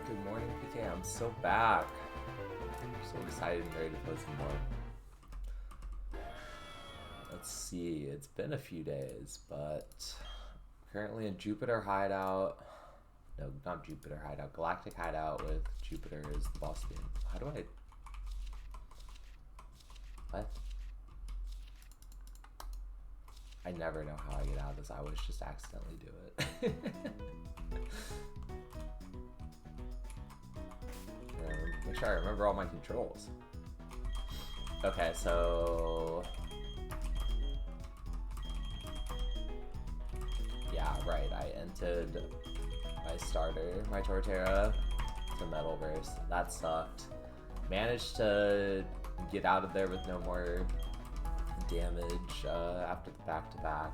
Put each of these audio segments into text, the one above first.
Good morning, PK. I'm so back. I'm so excited and ready to play some more. Let's see. It's been a few days, but currently in Jupiter Hideout. No, not Jupiter Hideout. Galactic Hideout with Jupiter as the boss team. How do I... What? I never know how I get out of this. I always just accidentally do it. Make sure I remember all my controls. Okay, so... Yeah, right. I entered my starter, my Torterra, to Metalverse. That sucked. Managed to get out of there with no more damage after the back-to-back.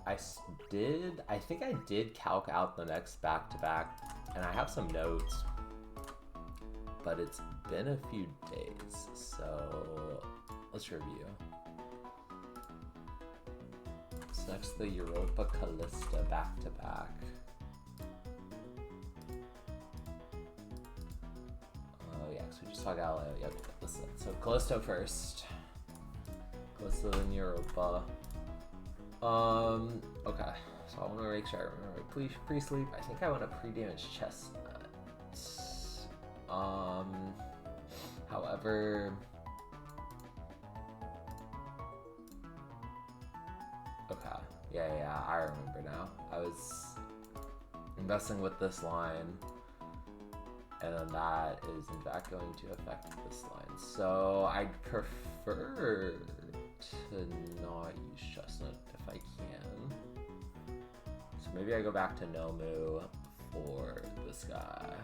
I think I did calc out the next back-to-back, and I have some notes, but it's been a few days, so let's review. So next, the Europa Callista back-to-back. Oh yeah, so we just saw Galileo. Yep, listen. So Callisto first. Callisto then Europa. Okay. So I want to make sure I remember pre-sleep. I think I want a pre-damage chestnut. However, okay. Yeah, I remember now. I was messing with this line, and then that is in fact going to affect this line. So I'd prefer to not use chestnut if I can. So maybe I go back to Nomu for this guy.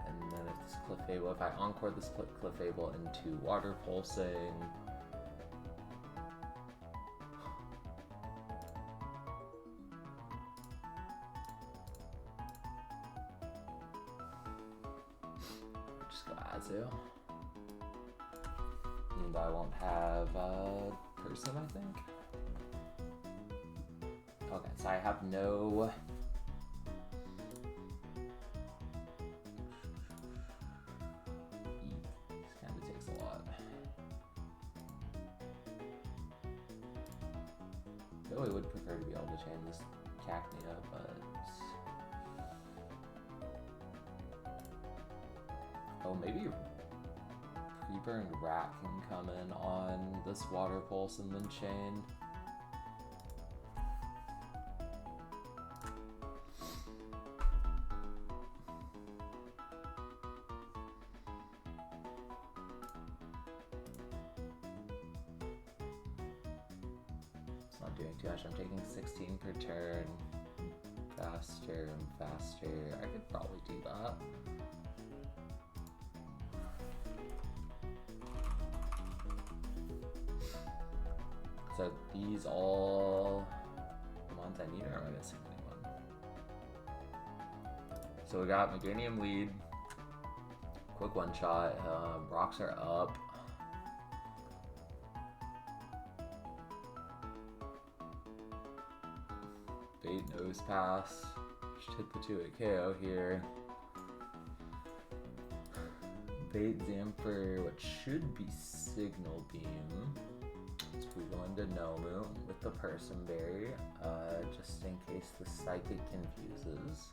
And then if this Clefable, if I encore this Clefable into Water Pulsing, and I won't have a person, I think. Okay, so I have no... This kind of takes a lot. I really would prefer to be able to chain this Cacnea, but... Oh, maybe pre-burned rat can come in on this water pulse and then chain. It's not doing too much. I'm taking 16 per turn. Faster and faster. I could probably do that. So these all the ones I need, or am I missing anyone? So we got Meganium lead, quick one shot, rocks are up. Bait nose pass, just hit the 2-hit KO here. Bait Zamper, what should be Signal Beam. We go into Nomu with the Person Berry, just in case the Psychic confuses.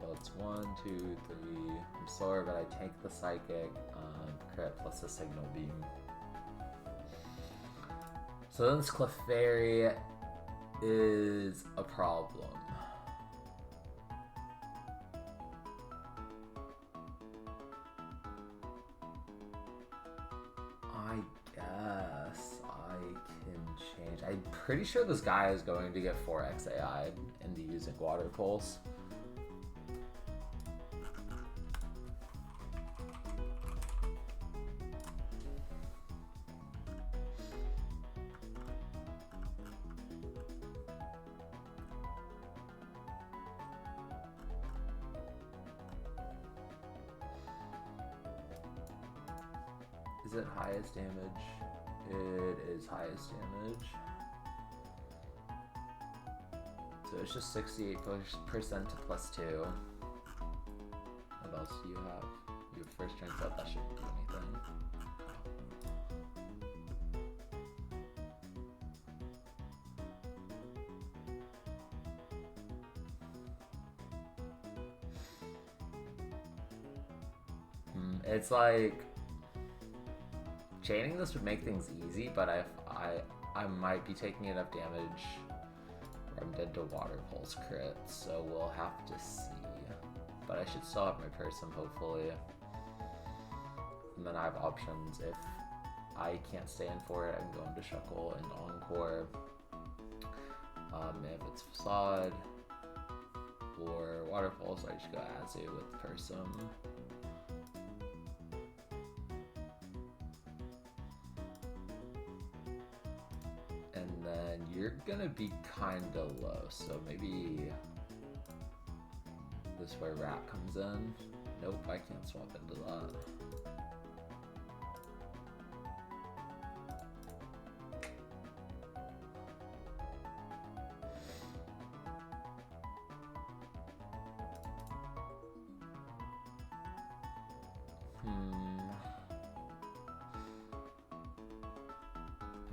So it's 1, 2, 3. I'm sorry, but I take the Psychic, crit plus the Signal Beam. So then this Clefairy is a problem. I'm pretty sure this guy is going to get 4x AI into using Water Pulse. Is it highest damage? It is highest damage. So it's just 68% to +2. What else do you have? You have first strength up, that shouldn't do anything. It's like chaining this would make things easy, but I might be taking enough damage where I'm dead to Water Pulse crit, so we'll have to see. But I should still have my Person, hopefully. And then I have options. If I can't stay in for it, I can go into Shuckle and Encore. If it's Facade or Water Pulse, I just go Azu with Person. And then you're gonna be kinda low, so maybe this is where Rat comes in. Nope, I can't swap into that.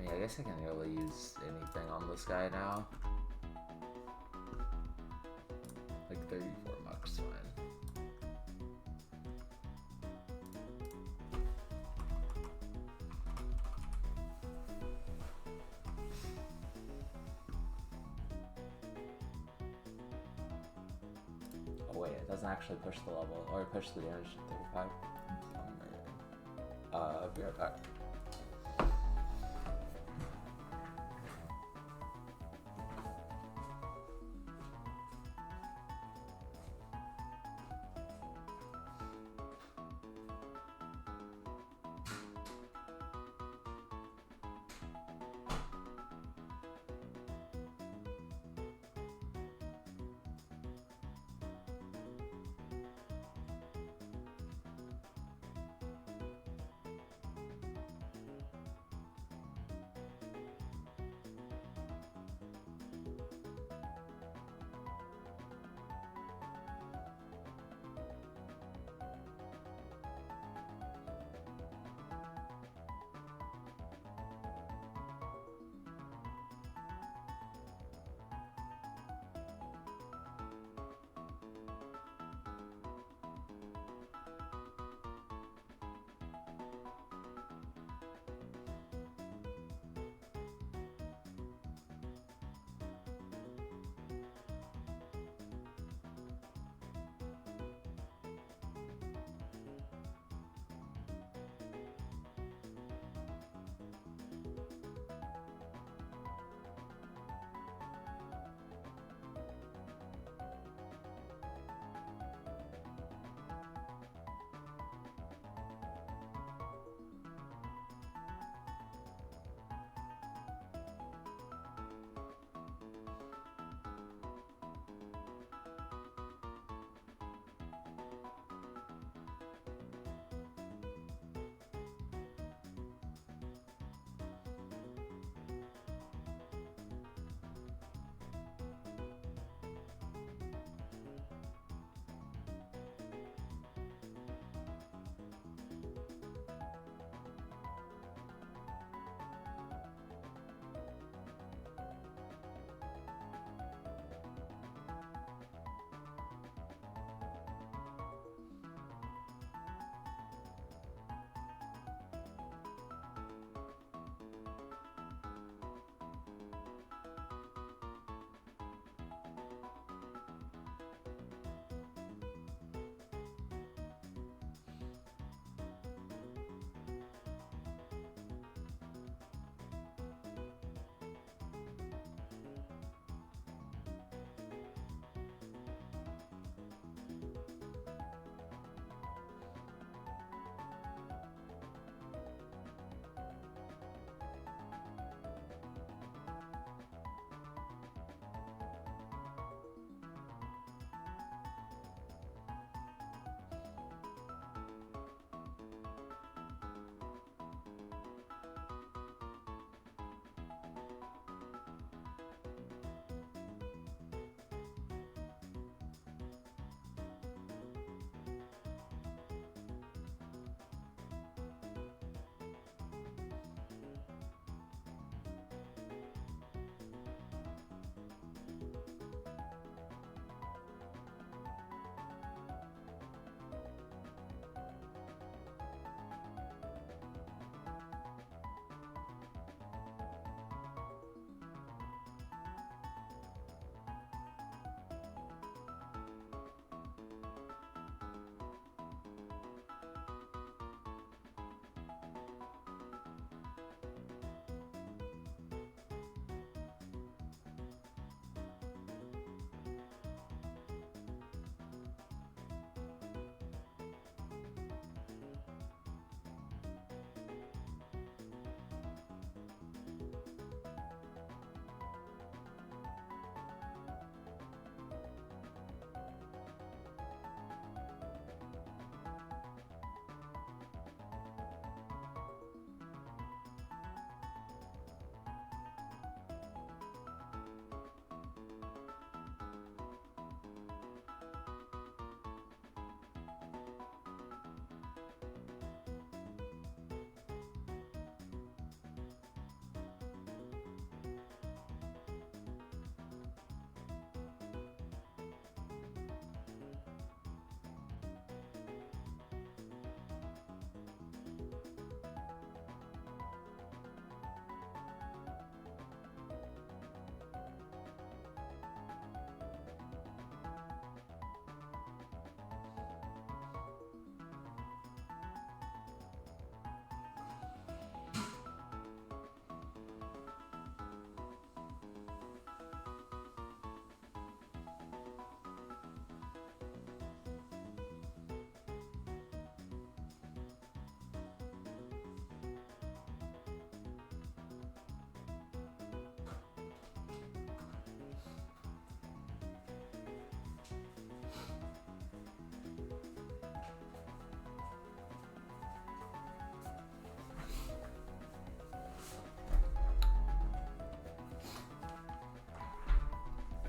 I guess I can really use anything on this guy now. Like 34 bucks, fine. Oh wait, it doesn't actually push the level, or push the damage to 35. I'll be right back.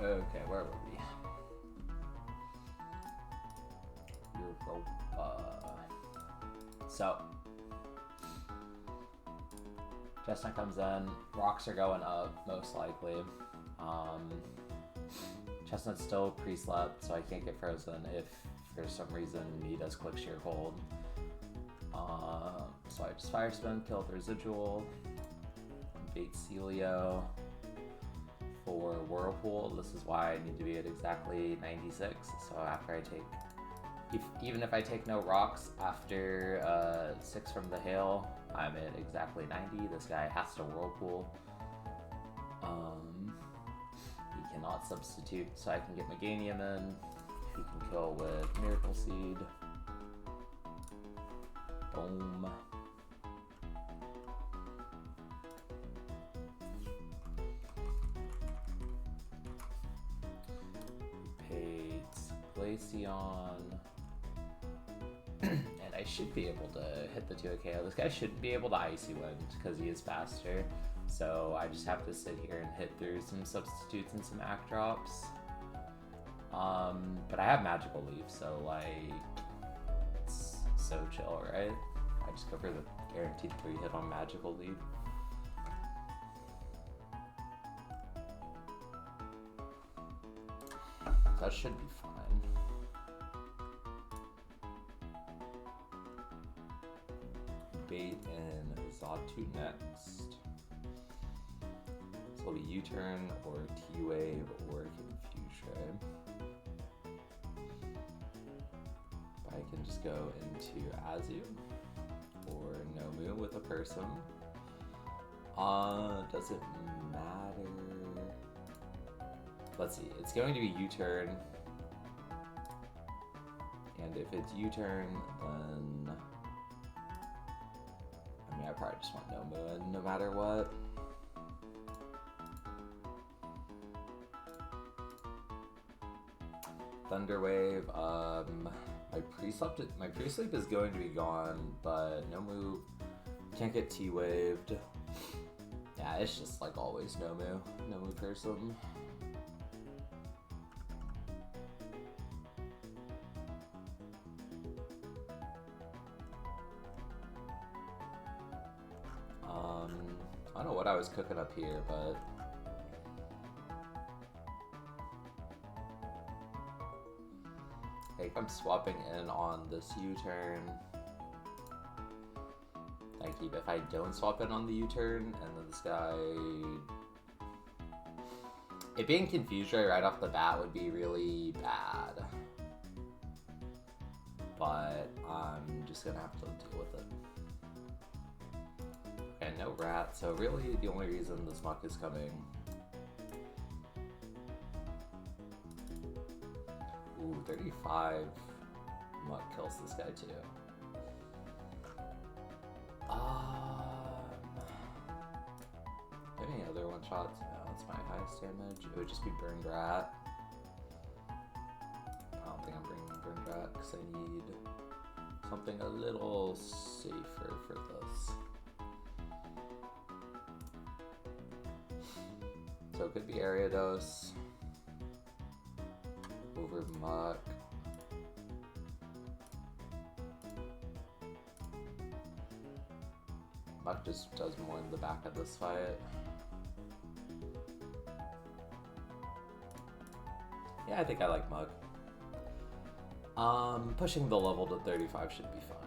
Okay, where were we? Europa. So, Chestnut comes in, rocks are going up, most likely. Chestnut's still pre-slept, so I can't get frozen if for some reason he does quick shear cold. So I just fire spin, kill the residual, bait Celio for Whirlpool. This is why I need to be at exactly 96. So after I take, even if I take no rocks after 6 from the hail, I'm at exactly 90. This guy has to Whirlpool. He cannot substitute, so I can get Meganium in. He can kill with Miracle Seed. Boom. Paid Glaceon. And I should be able to hit the 2 KO. This guy shouldn't be able to Icy Wind because he is faster. So I just have to sit here and hit through some substitutes and some act drops. But I have Magical Leaf, so like, it's so chill, right? I just go for the guaranteed 3 hit on Magical Leaf. That should be fine. Bait and Zatu next. So it'll be U-turn or T-Wave or Confusion. I can just go into Azu or Nomu with a person. Doesn't matter. Let's see, it's going to be U-turn. And if it's U-turn, then I mean, I probably just want Nomu in no matter what. Thunderwave, my pre-sleep is going to be gone, but Nomu can't get T-waved. Yeah, it's just like always Nomu person. I don't know what I was cooking up here, but I think I'm swapping in on this U-turn. If I don't swap in on the U-turn, and then this guy, it being confused right off the bat would be really bad. But I'm just gonna have to deal with it. Okay, no rat, so really the only reason this muck is coming. Ooh, 35 muck kills this guy too. Any other one shots? No, that's my highest damage. It would just be Burned Rat. I don't think I'm bringing Burned Rat because I need something a little safer for this. So it could be Ariados over Muck. Muck just does more in the back of this fight. Yeah, I think I like Mug. Pushing the level to 35 should be fine.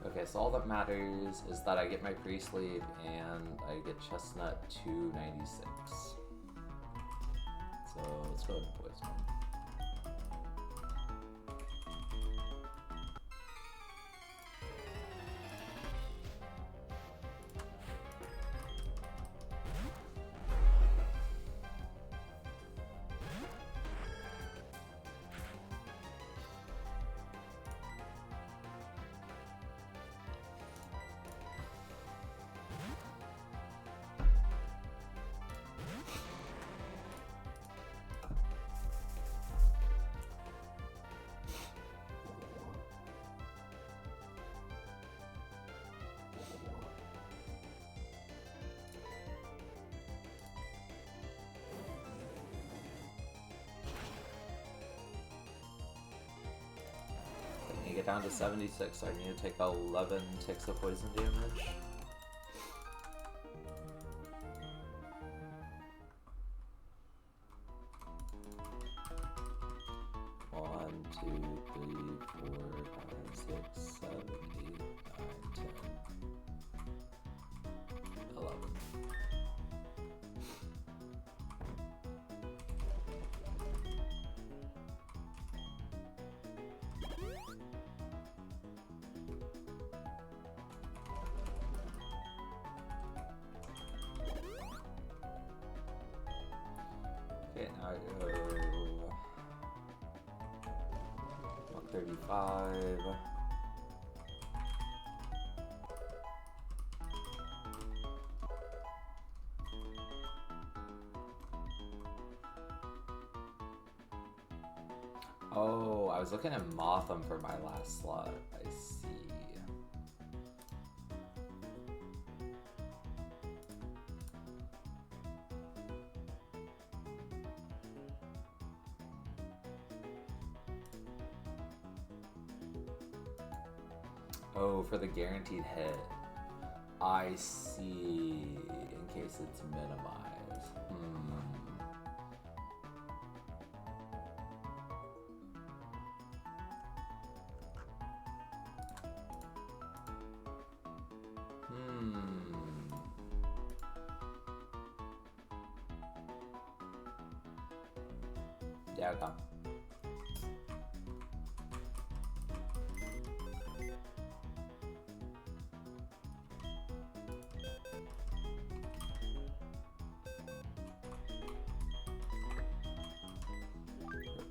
Okay, so all that matters is that I get my pre-sleep and I get Chestnut to 96. So let's go ahead and poison. down to 76, so I need to take 11 ticks of poison damage. One, two, three, 4, 5, 6, 7, 8, 9, 10, 11. Okay, now I go 135. Oh, I was looking at Motham for my last slot. I see. Oh, for the guaranteed hit. I see. In case it's minimized. Yeah, okay.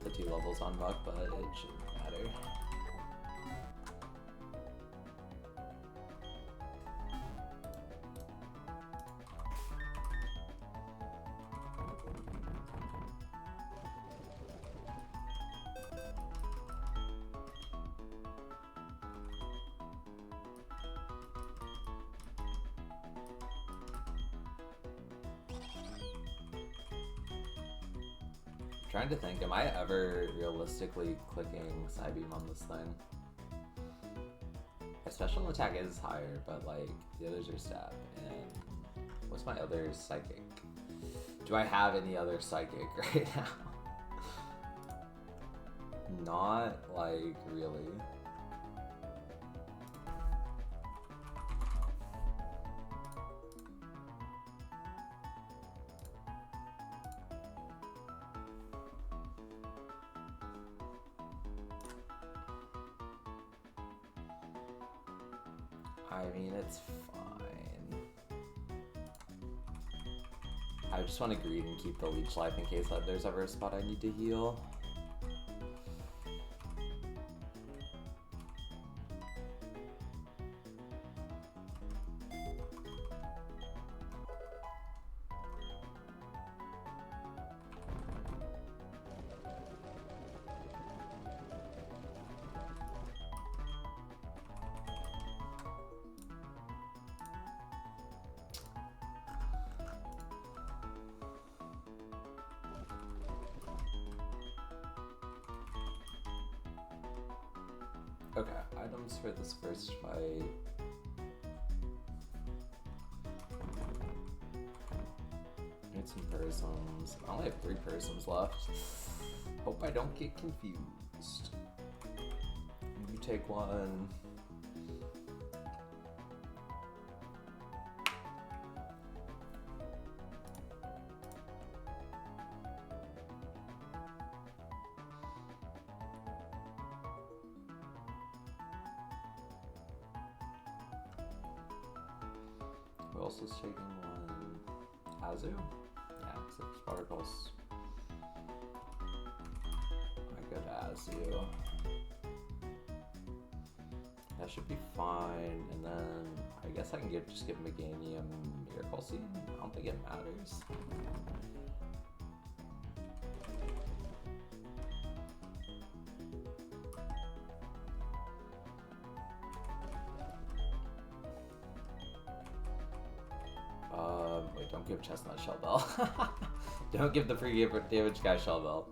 The 2 levels on Muck, but it shouldn't matter. Trying to think, am I ever realistically clicking Psybeam on this thing? My special attack is higher, but like the others are stab. And what's my other psychic? Do I have any other psychic right now? Not like really. I mean, it's fine. I just want to greed and keep the leech life in case there's ever a spot I need to heal. Okay, items for this first fight. Need some prisms. I only have 3 prisms left. Hope I don't get confused. You take one. Who else is taking one? Azu? Yeah, 6 particles. I go to Azu. That should be fine, and then I guess I can just give Meganium Miracle Seed. I don't think it matters. Wait, don't give Chestnut Shell Bell. Don't give the free damage guy Shell Bell.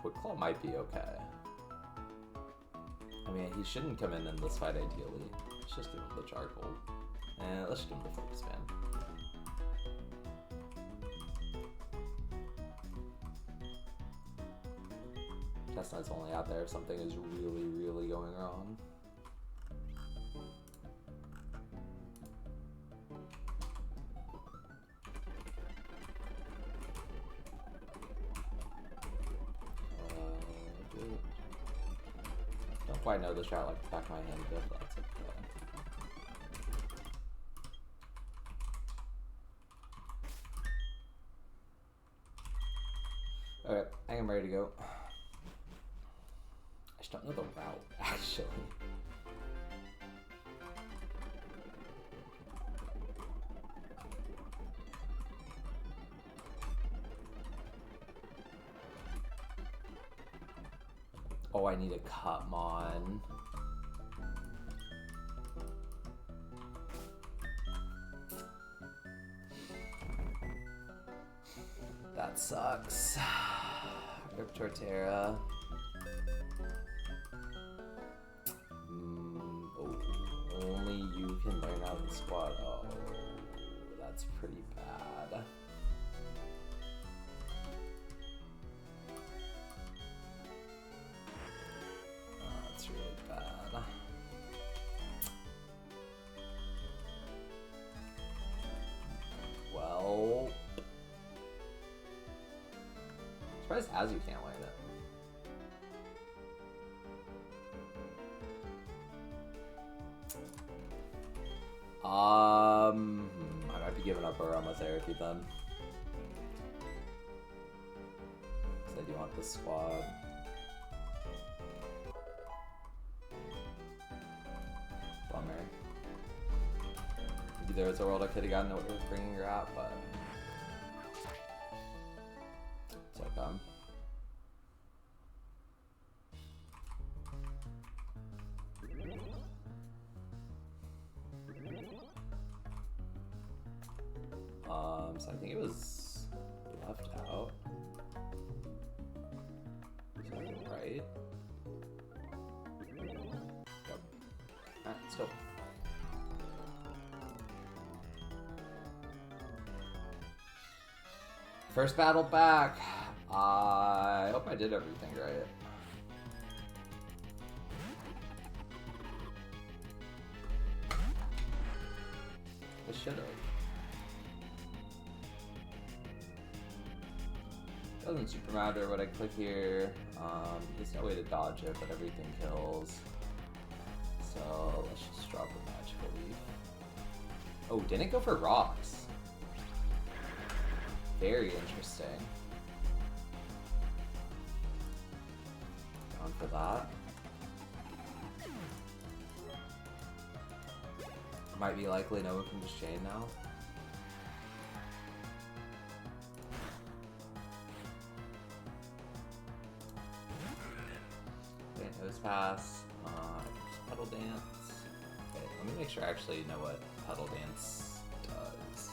Quick Claw might be okay. I mean, he shouldn't come in this fight ideally. Let's just give him the charcoal. And let's just give him the focus ban. Chestnut's only out there if something is really, really going wrong. Don't quite know the strat like the back of my hand, but that's okay. Alright, I am ready to go. I just don't know the route, actually. Oh, I need a Cutmon. That sucks. Rip Torterra. Oh, only you can learn out of the squad. Oh, that's pretty bad. That's really bad. Well, surprised as you can't learn it. I might be giving up aromatherapy then. Said you want the squad. Bummer. Maybe there was a world I could have gotten what it was bringing her out, but it's okay. So I think it was left out. Something right. Yep. Alright, let's go. First battle back. I hope I did everything right. I should have. Doesn't super matter what I click here. There's no way to dodge it, but everything kills. So let's just drop a magical leaf. Oh, didn't go for rocks. Very interesting. Down for that. Might be likely no one can just chain now. Nose pass, pedal dance. Okay, let me make sure I actually know what pedal dance does.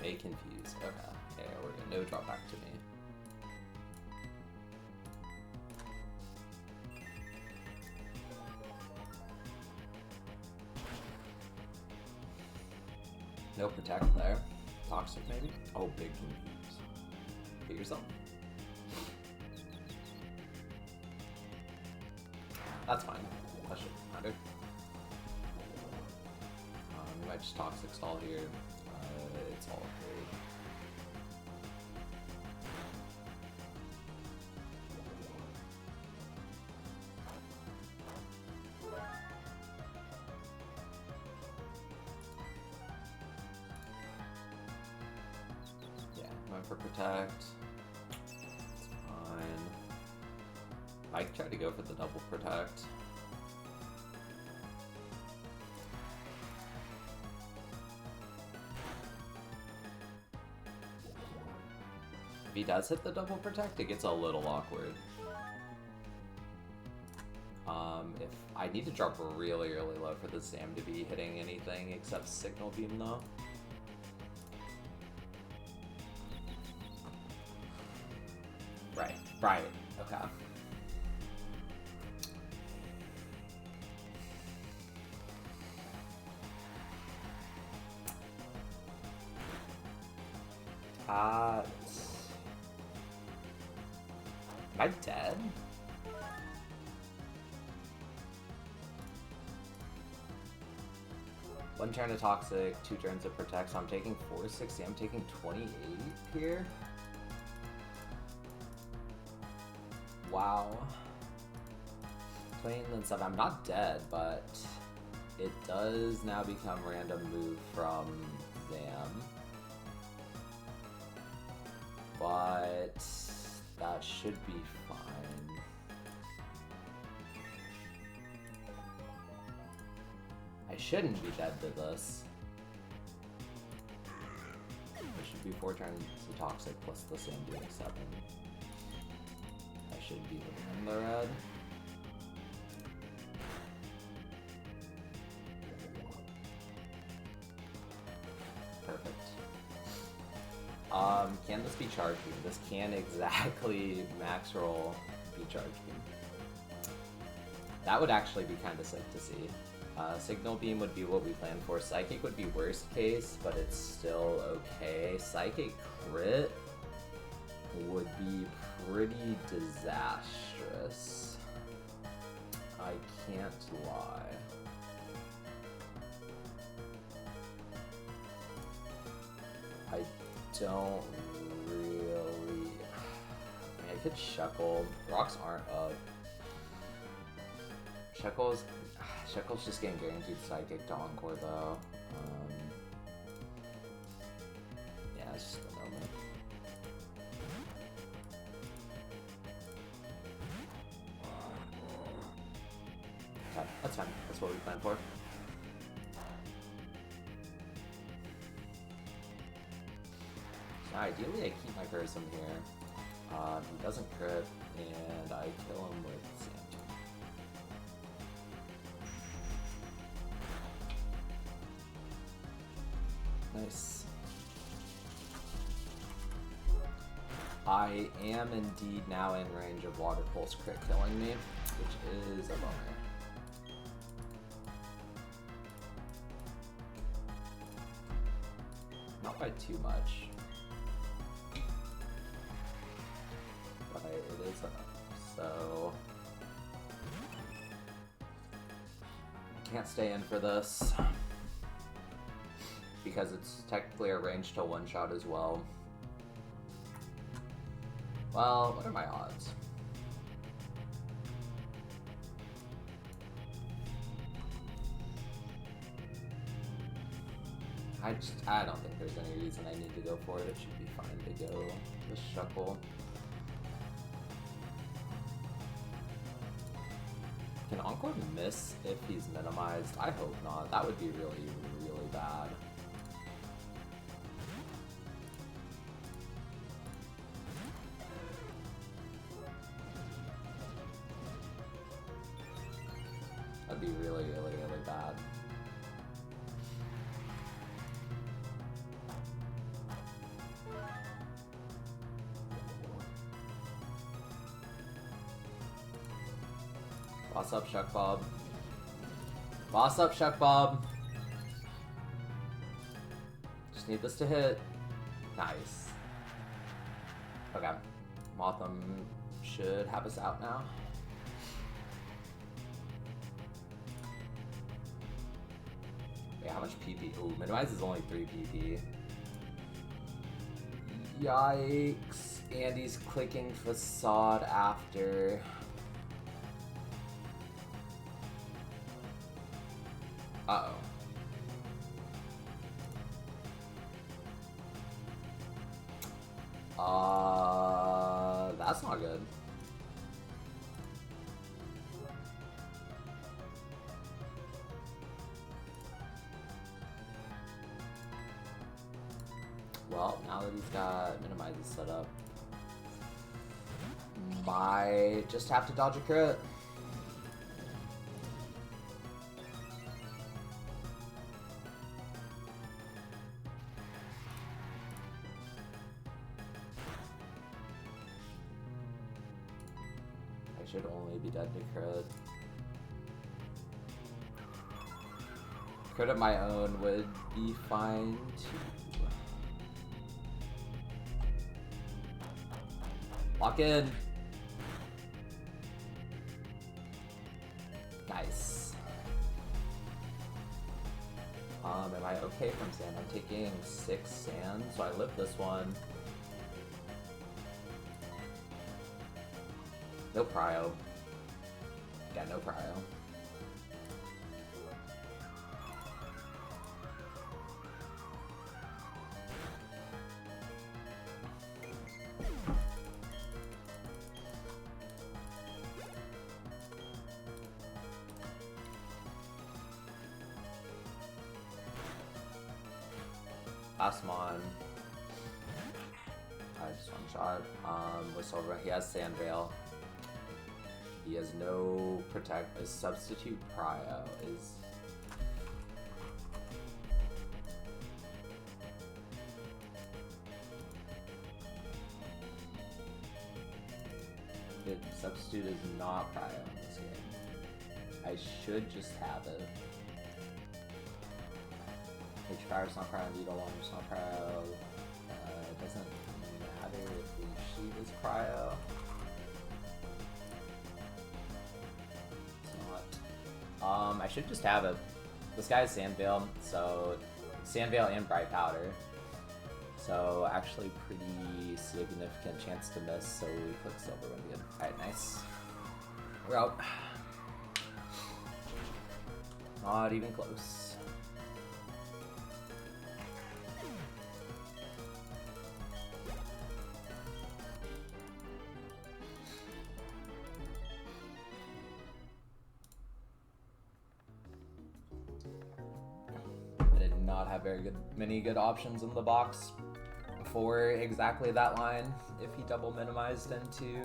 May confuse. Okay, we're gonna no drop back to me. No protect there. Toxic maybe? Oh, big confuse. Hit yourself. That's fine. That shouldn't matter. We might just toxic stall here. It's all great. Yeah, went for protect. It's fine. I could try to go for the double protect. If he does hit the double protect, it gets a little awkward. If I need to drop really, really low for the Sam to be hitting anything except Signal Beam though. Right. Okay. Am I dead? One turn of toxic, 2 turns of protect, so I'm taking 460, I'm taking 28 here. Wow. 20 and then 7, I'm not dead, but it does now become random move from Zam. But that should be fine. I shouldn't be dead to this. It should be 4 turns of toxic plus the same doing 7. I should be in the red. Perfect. Can this be charge beam? This can exactly max roll be charge beam. That would actually be kind of sick to see. Signal beam would be what we planned for. Psychic would be worst case, but it's still okay. Psychic crit would be pretty disastrous. I can't lie. I don't really... I mean, I could Shuckle. Rocks aren't up. Shuckle's just getting guaranteed Psychic to Encore though. Yeah, it's just a moment. Okay, that's fine. That's what we planned for. So ideally, I keep my Fearsome here. He doesn't crit, and I kill him with Sand. Nice. I am indeed now in range of Water Pulse crit killing me, which is a bummer. Not by too much, but it is enough, so I can't stay in for this. Because it's technically a range to one-shot as well. Well, what are my odds? I don't think there's any reason I need to go for it. It should be fine to go with Shuckle. Can Encore miss if he's minimized? I hope not. That would be really, really bad. That'd be really, really, really bad. Boss up, Shuck Bob. Boss up, Shuck Bob. Just need this to hit. Nice. Okay. Motham should have us out now. Wait, how much PP? Ooh, minimize is only 3 PP. Yikes. And he's clicking Facade after. Uh-oh. That's not good. Well, now that he's got minimizes set up, might just have to dodge a crit. should only be dead to crit. Crit of my own would be fine too. Lock in. Nice. Am I okay from sand? I'm taking 6 sand, so I live this one. No prio. Yeah, no prio. Pass him on. I just one shot. With Silver, he has Sand Veil. He has no protect. His substitute prio is. The substitute is not prio in this game. I should just have it. H Fire's not prio, Needle Launcher's not prio. It doesn't matter if the sheet is prio. I should just have it. This guy has Sand Veil, so Sand Veil and Bright Powder. So actually pretty significant chance to miss, so we click Silver when we get. Alright, nice. We're out. Not even close. Have many good options in the box for exactly that line if he double minimized into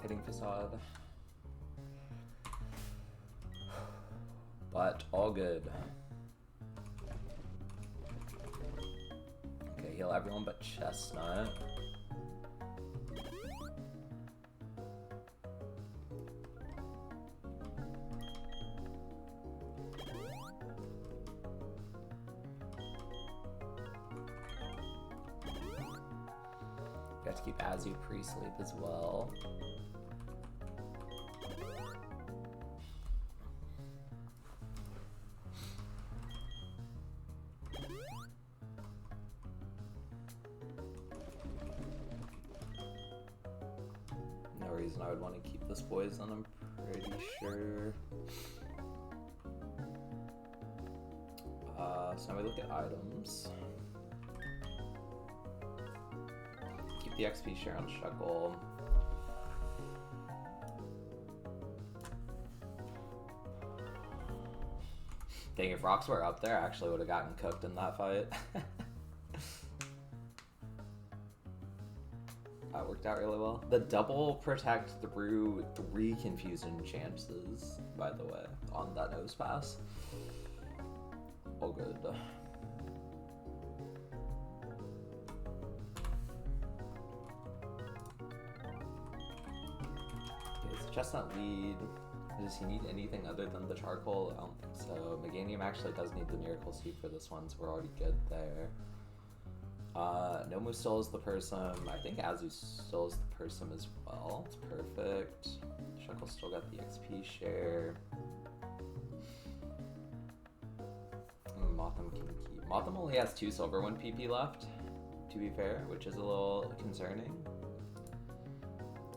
hitting Facade. But all good. Okay, heal everyone but Chestnut. To keep Azu pre-sleep as well. No reason I would want to keep this poison, I'm pretty sure. So now we look at items. The XP share on Shuckle. Dang, if rocks were up there, I actually would have gotten cooked in that fight. That worked out really well. The double protect through 3 confusion chances, by the way, on that nose pass. All good. Chestnut lead. Does he need anything other than the charcoal? I don't think so. Meganium actually does need the miracle seed for this one, so we're already good there. Nomu still is the person. I think Azu still is the person as well. It's perfect. Shuckle still got the XP share. Motham can keep. Motham only has 2 silver 1 PP left, to be fair, which is a little concerning.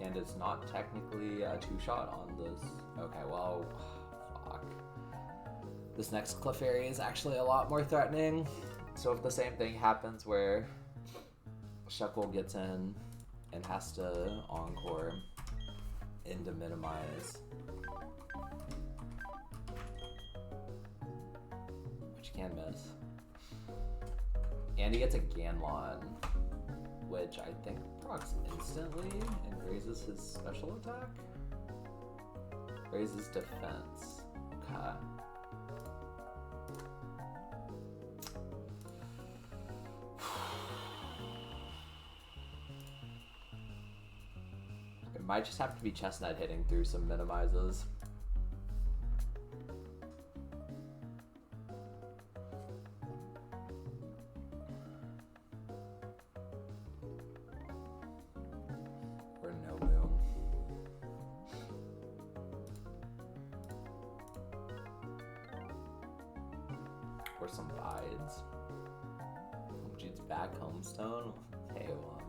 And it's not technically a 2-shot on this. Okay, well, fuck. This next cliff area is actually a lot more threatening. So if the same thing happens where Shuckle gets in and has to encore into minimize, which can miss. And he gets a Ganlon, which I think procs instantly and raises his special attack. Raises defense. Okay. Might just have to be chestnut hitting through some minimizes. Or no boom. Or some bides. Jude's back homestone. Hey, well,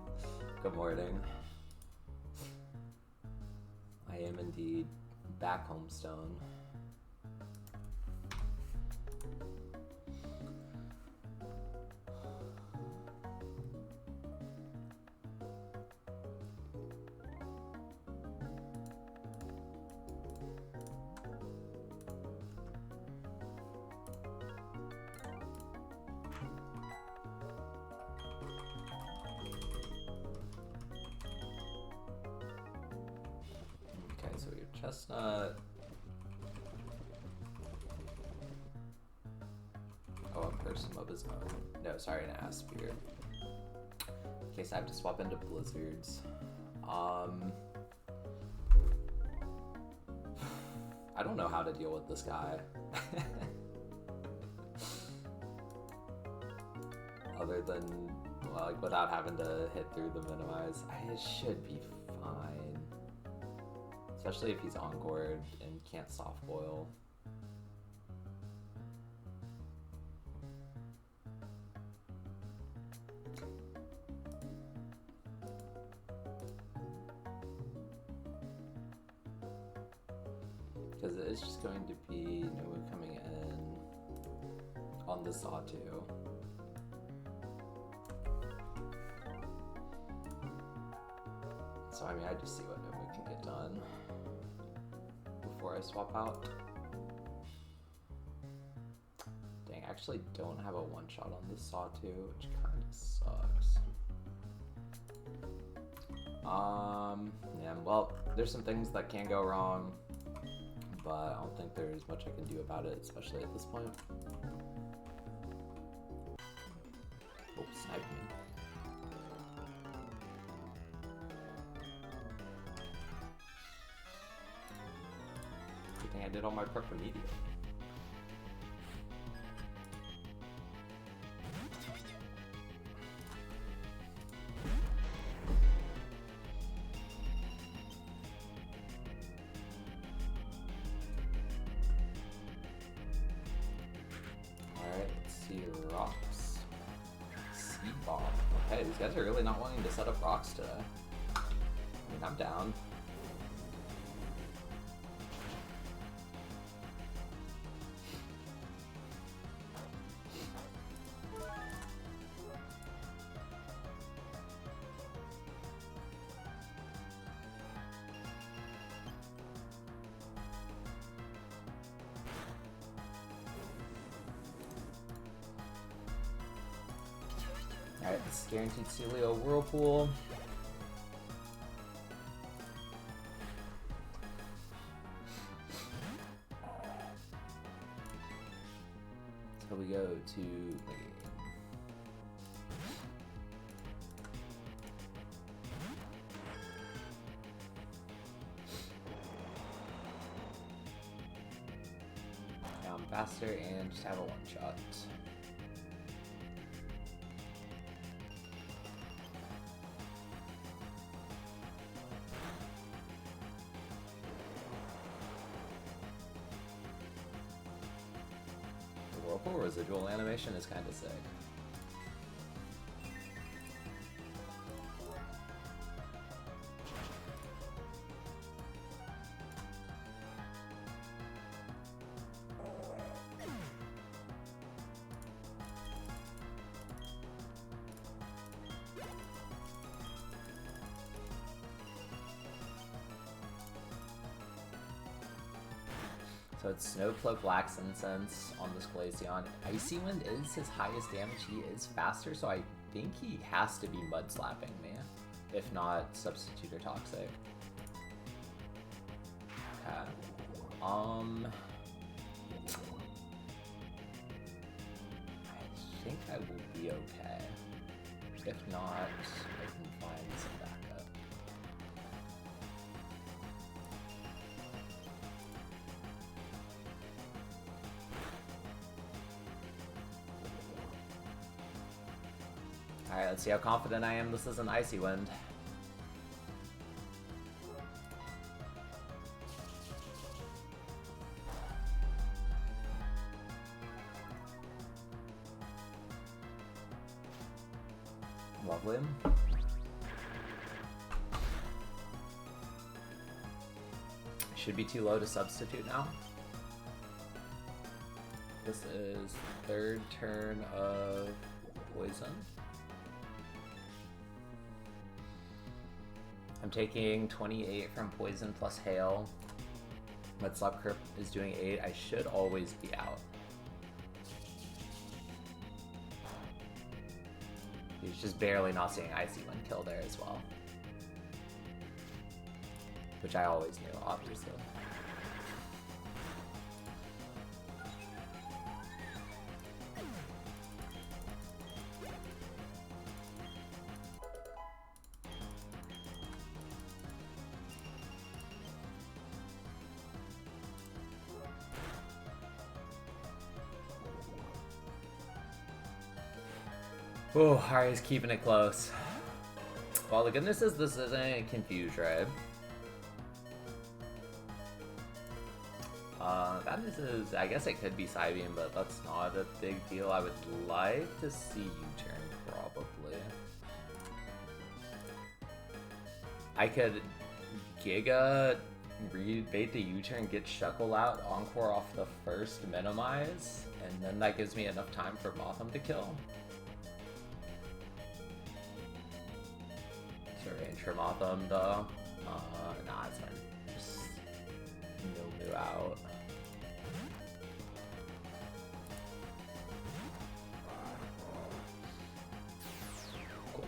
good morning. I am indeed back homestone. So we have chestnut. Oh, a person of his own. No, sorry, an ass spear. In case I have to swap into blizzards. I don't know how to deal with this guy. Other than, like, without having to hit through the minimize. It should be fine. Especially if he's on gourd and can't soft boil. Because it is just going to be Nomu coming in on the sawtoo. So I mean, I just see what Nomu can get done before I swap out. Dang, I actually don't have a one-shot on this sawtoo, which kind of sucks. Yeah, well, there's some things that can go wrong, but I don't think there's much I can do about it, especially at this point. Oh, sniped me. Good thing I did all my prep remedial. Okay, these guys are really not wanting to set up rocks today. I mean, I'm down. Alright, this is guaranteed Celio Whirlpool. So we go to down faster and just have a one-shot. Whirlpool residual animation is kind of sick. So it's Snowcloak, Wax Incense on this Glaceon. Icy Wind is his highest damage. He is faster, so I think he has to be Mud Slapping me. If not, Substitute or Toxic. Okay. I think I will be okay. If not, I can find some backup. Alright, let's see how confident I am this is an Icy Wind. Lovely. Should be too low to substitute now. This is third turn of poison. I'm taking 28 from poison plus hail. But Slapcrypt is doing 8. I should always be out. He's just barely not seeing Icy Wind kill there as well. Which I always knew, obviously. Oh, Harry's keeping it close. Well, the goodness is this isn't Confuse, right? That is, I guess it could be Psybeam, but that's not a big deal. I would like to see U-turn, probably. I could Giga, read, bait the U-turn, get Shuckle out, Encore off the first minimize, and then that gives me enough time for Motham to kill. Range for Motham though. Nah, it's fine. Just no move out. Cool.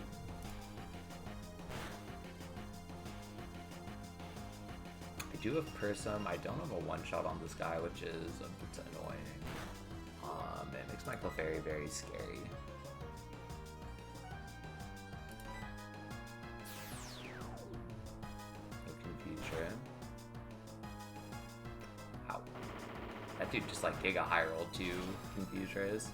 I do have Prism. I don't have a one-shot on this guy, which is a bit annoying. It makes my Clefairy very scary. Ow. That dude just like Giga high rolled to Confuse Rays.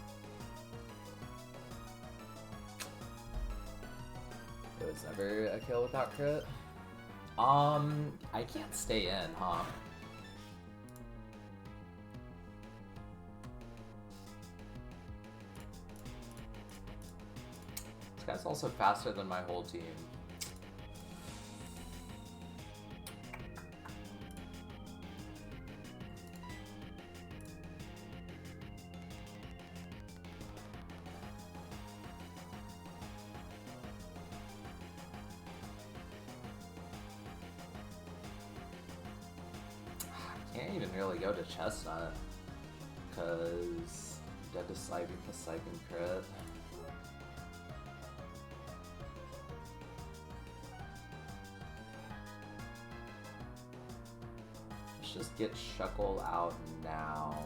It was never a kill without crit. I can't stay in, huh? This guy's also faster than my whole team. Can't even really go to Chestnut because dead to Psybeam plus Psybeam crit. Let's just get Shuckle out now.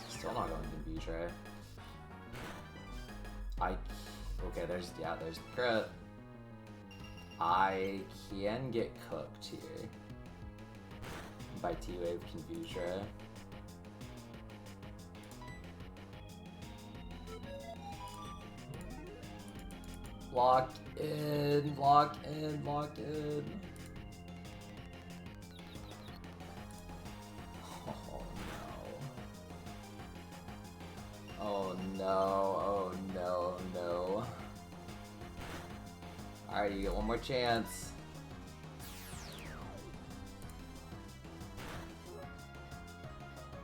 Still not going to Beach, right? Okay, there's the crit. I can get cooked here by T-Wave Confuse Ray. Lock in, lock in, lock in. Oh no, oh no, oh no. Alright, you get one more chance.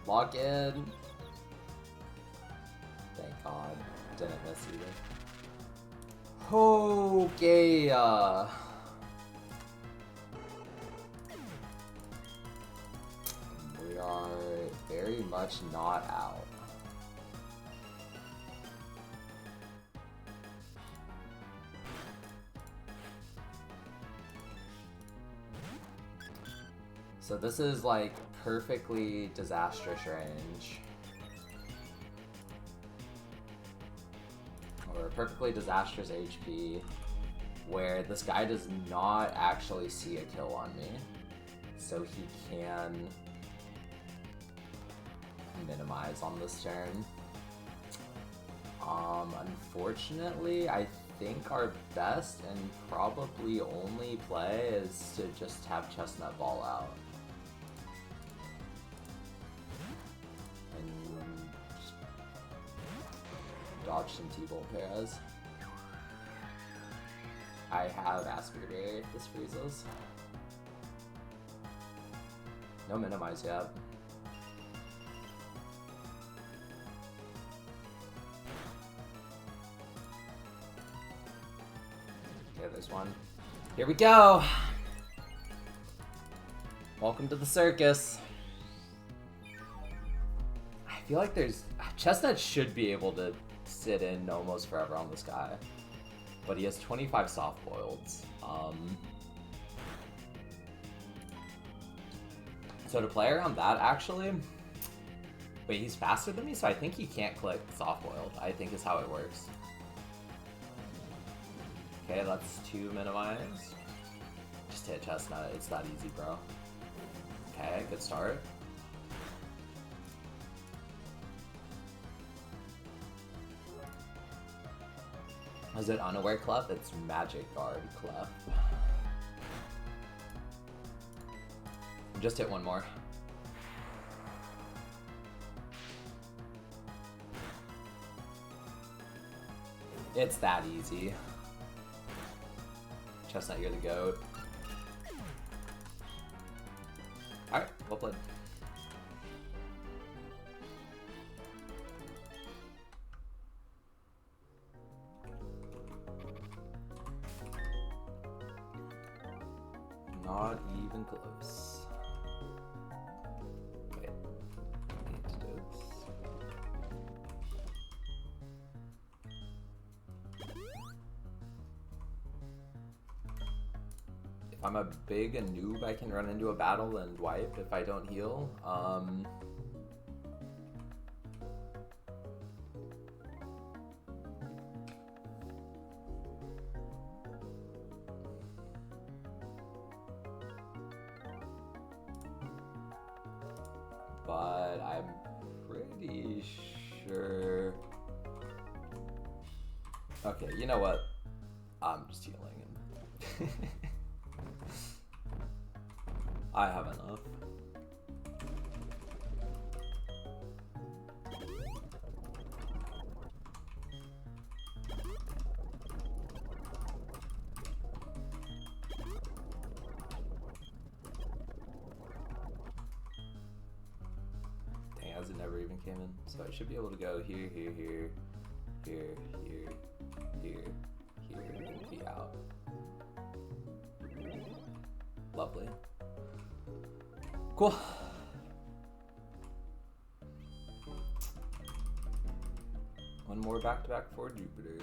Lock in. Thank God. Didn't miss either. Okay, we are very much not out. So this is like perfectly disastrous range. Or perfectly disastrous HP, where this guy does not actually see a kill on me. so he can minimize on this turn. Unfortunately, I think our best and probably only play is to just have Chestnut ball out. And just dodge some T-Bolt Paras. I have Aspirator Berry if this freezes. No minimize yet. Okay, there's one. Here we go! Welcome to the circus. I feel like Chestnut should be able to sit in almost forever on this guy. But he has 25 soft boileds. So to play around that, actually, wait, he's faster than me, so I think he can't click soft boiled, I think is how it works. Okay, that's 2 minimize. Just hit Chestnut, it's that easy, bro. Okay, good start. Is it unaware Clef? It's Magic Guard Clef. Just hit one more. It's that easy. Chestnut, you're the GOAT. Alright, well played. Not even close. Wait. Antidotes. If I'm a big noob, I can run into a battle and wipe if I don't heal. But I'm pretty sure... Okay, you know what? I'm just healing him. I have enough. Dang, as it never even came in. So I should be able to go here, here, here, here, here, here, here, and be out. Lovely. Cool. One more back-to-back for Jupiter.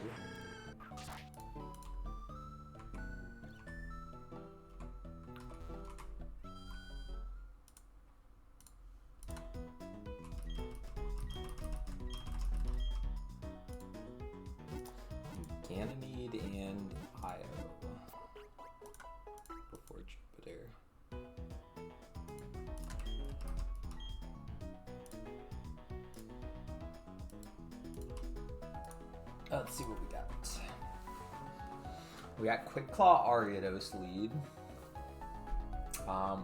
Ganymede and Io before Jupiter. Let's see what we got. We got Quick Claw Ariados lead.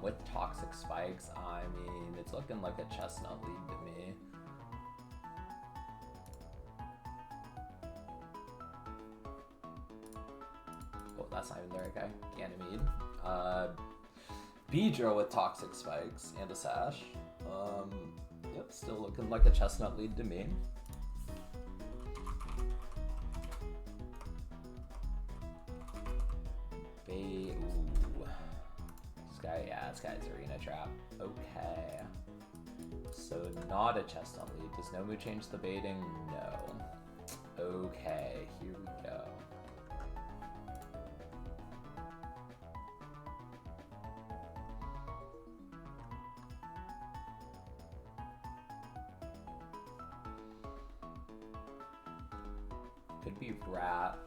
With Toxic Spikes, I mean, it's looking like a Chestnut lead to me. Oh, that's not even the right guy. Ganymede. Beedrill with Toxic Spikes and a Sash. Yep, still looking like a Chestnut lead to me. Ooh. This guy's Arena Trap. Okay. So not a Chestnut lead. Does Nomu change the baiting? No. Okay, here we go. Could be Rat.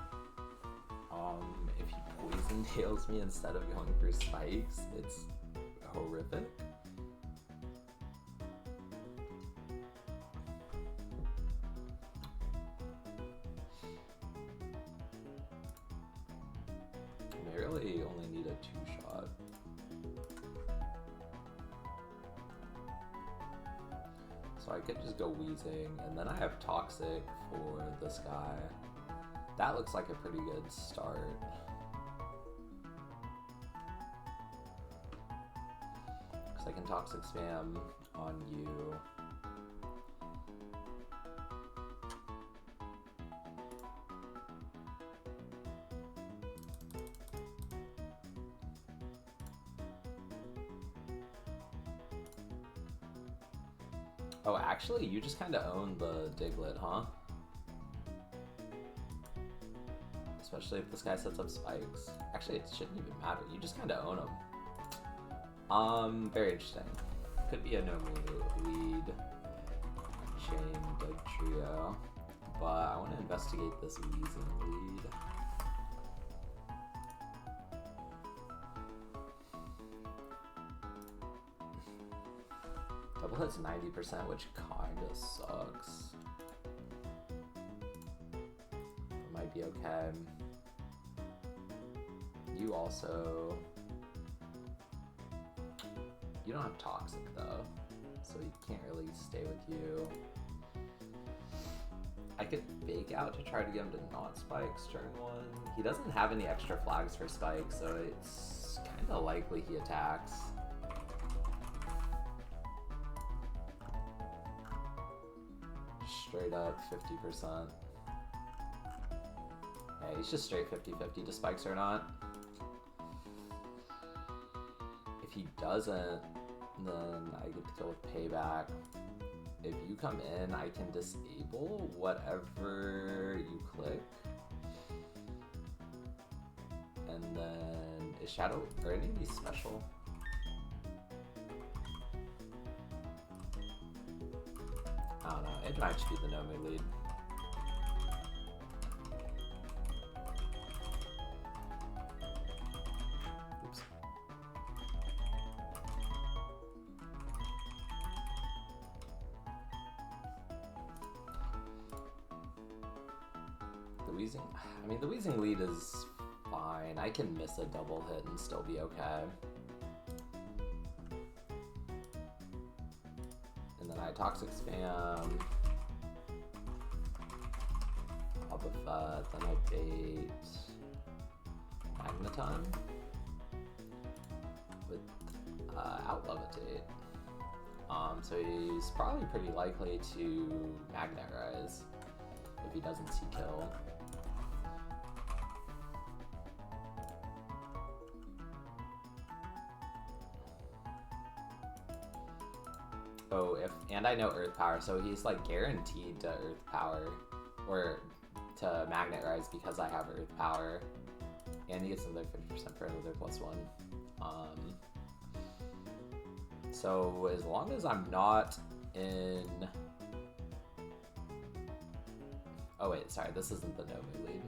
If he poison tails me instead of going for spikes, it's horrific. I really only need a 2-shot. So I could just go Wheezing, and then I have Toxic for this guy. That looks like a pretty good start. Because I can Toxic Spam on you. Oh, actually, you just kind of own the Diglett, huh? Especially if this guy sets up spikes. Actually, it shouldn't even matter. You just kind of own him. Very interesting. Could be a Nomu lead chain Doug trio, but I want to investigate this Wheezing lead. Double hit's 90%, which kinda sucks. It might be okay. You also... You don't have Toxic though, so he can't really stay with you. I could fake out to try to get him to not spikes turn 1. He doesn't have any extra flags for spikes, so it's kinda likely he attacks. Straight up 50%. Yeah, he's just straight 50-50 to spikes or not. If he doesn't, then I get to go with payback. If you come in, I can disable whatever you click. And then is Shadow or any of these special? I don't know, it might just be the Nomu lead. Oops. The Wheezing, I mean the Wheezing lead is fine. I can miss a double hit and still be okay. Toxic Spam, Obafet, then I bait Magneton with Out Levitate. So he's probably pretty likely to Magnet Rise if he doesn't see kill. Oh, and I know Earth Power, so he's like guaranteed to Earth Power, or to Magnet Rise because I have Earth Power, and he gets another 50% for another +1. So as long as I'm not in... Oh wait, sorry, this isn't the Nomu lead.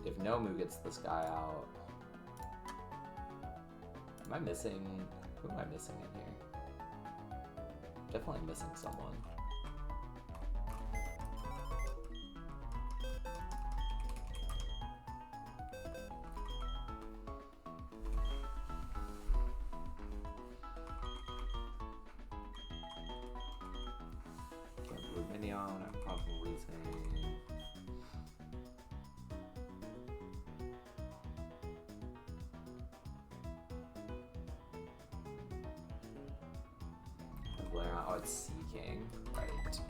If Nomu gets this guy out... Am I missing... Who am I missing in here? Definitely missing someone. Blue Minion, I'm probably saying... Oh, it's Seeking, right.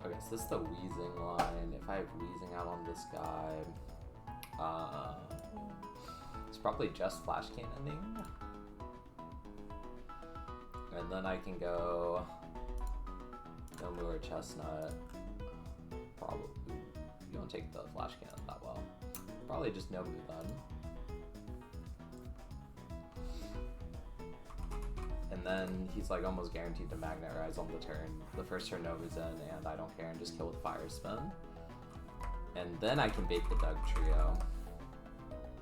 Okay, so this is the Wheezing line. If I have Wheezing out on this guy, it's probably just Flash Cannoning. And then I can go Nomu or Chestnut. Probably. You don't take the Flash Cannon that well. Probably just Nomu then. And and then he's like almost guaranteed to Magnet Rise on the turn. The first turn Nova's in, and I don't care, and just kill with Fire Spin. And then I can bait the Doug Trio,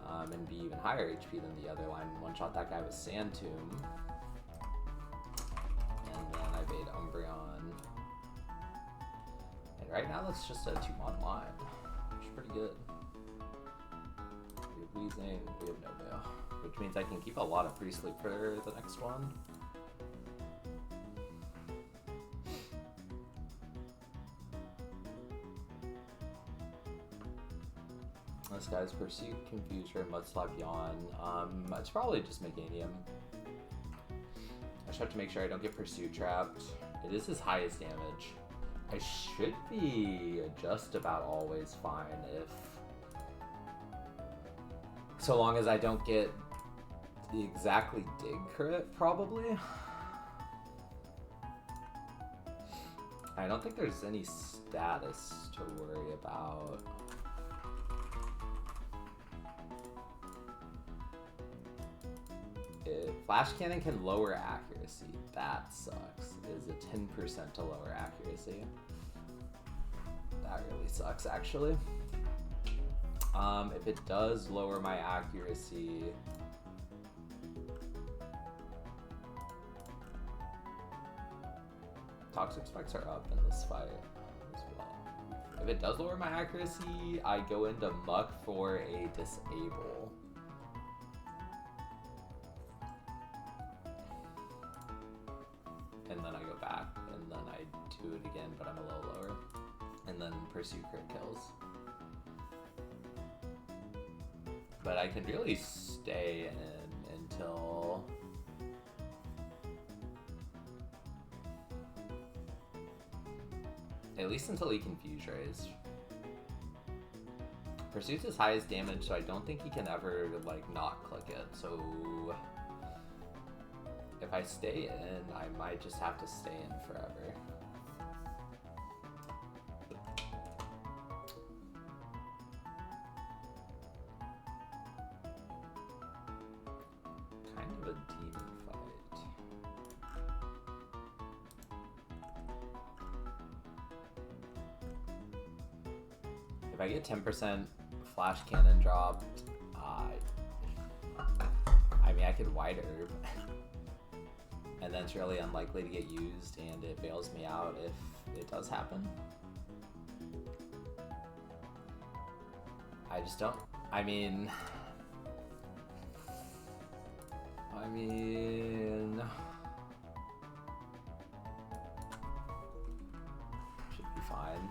and be even higher HP than the other line, and one-shot that guy with Sand Tomb. And then I bait Umbreon. And right now that's just a 2-mon line, which is pretty good. We have Weezing, we have Nova, which means I can keep a lot of Free Sleep for the next one. This guy's Pursuit, Confuser, Mudslap, Yawn. It's probably just Meganium. I just have to make sure I don't get Pursuit trapped. It is his highest damage. I should be just about always fine if... so long as I don't get the exactly dig crit, probably. I don't think there's any status to worry about. Flash Cannon can lower accuracy. That sucks. It is a 10% to lower accuracy. That really sucks, actually. If it does lower my accuracy... Toxic Spikes are up in this fight as well. If it does lower my accuracy, I go into Muck for a Disable. And then I go back, and then I do it again, but I'm a little lower. And then Pursue crit kills. But I can really stay in until... at least until he Confuse Rays. Pursuit's his highest damage, so I don't think he can ever, like, not click it, so... if I stay in, I might just have to stay in forever. Kind of a demon fight. If I get 10% Flash Cannon dropped, I mean, I could Wide Herb. And then it's really unlikely to get used, and it bails me out if it does happen. I just don't... I mean... should be fine.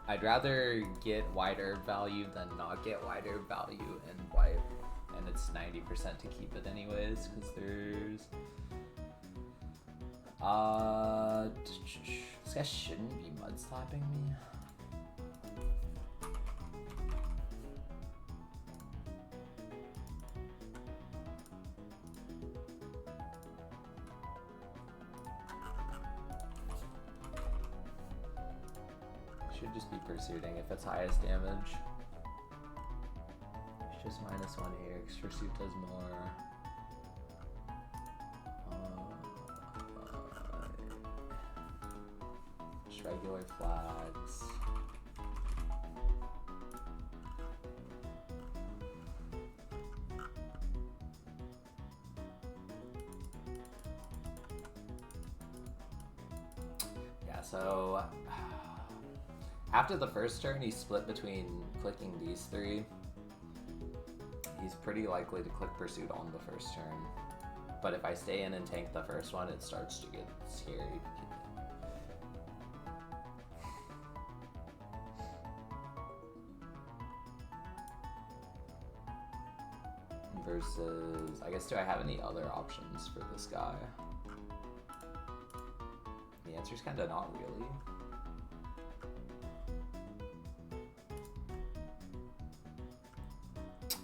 I'd rather get Wide Herb value than not get Wide Herb value and wipe. And it's 90% to keep it anyways, because there's... this guy shouldn't be mudslapping me. Should just be pursuing if it's highest damage. Just -1 here, because Pursuit does more. Just regular flags. Yeah, so after the first turn, he split between clicking these three. He's pretty likely to click Pursuit on the first turn. But if I stay in and tank the first one, it starts to get scary. Versus, I guess, do I have any other options for this guy? The answer's kinda not really.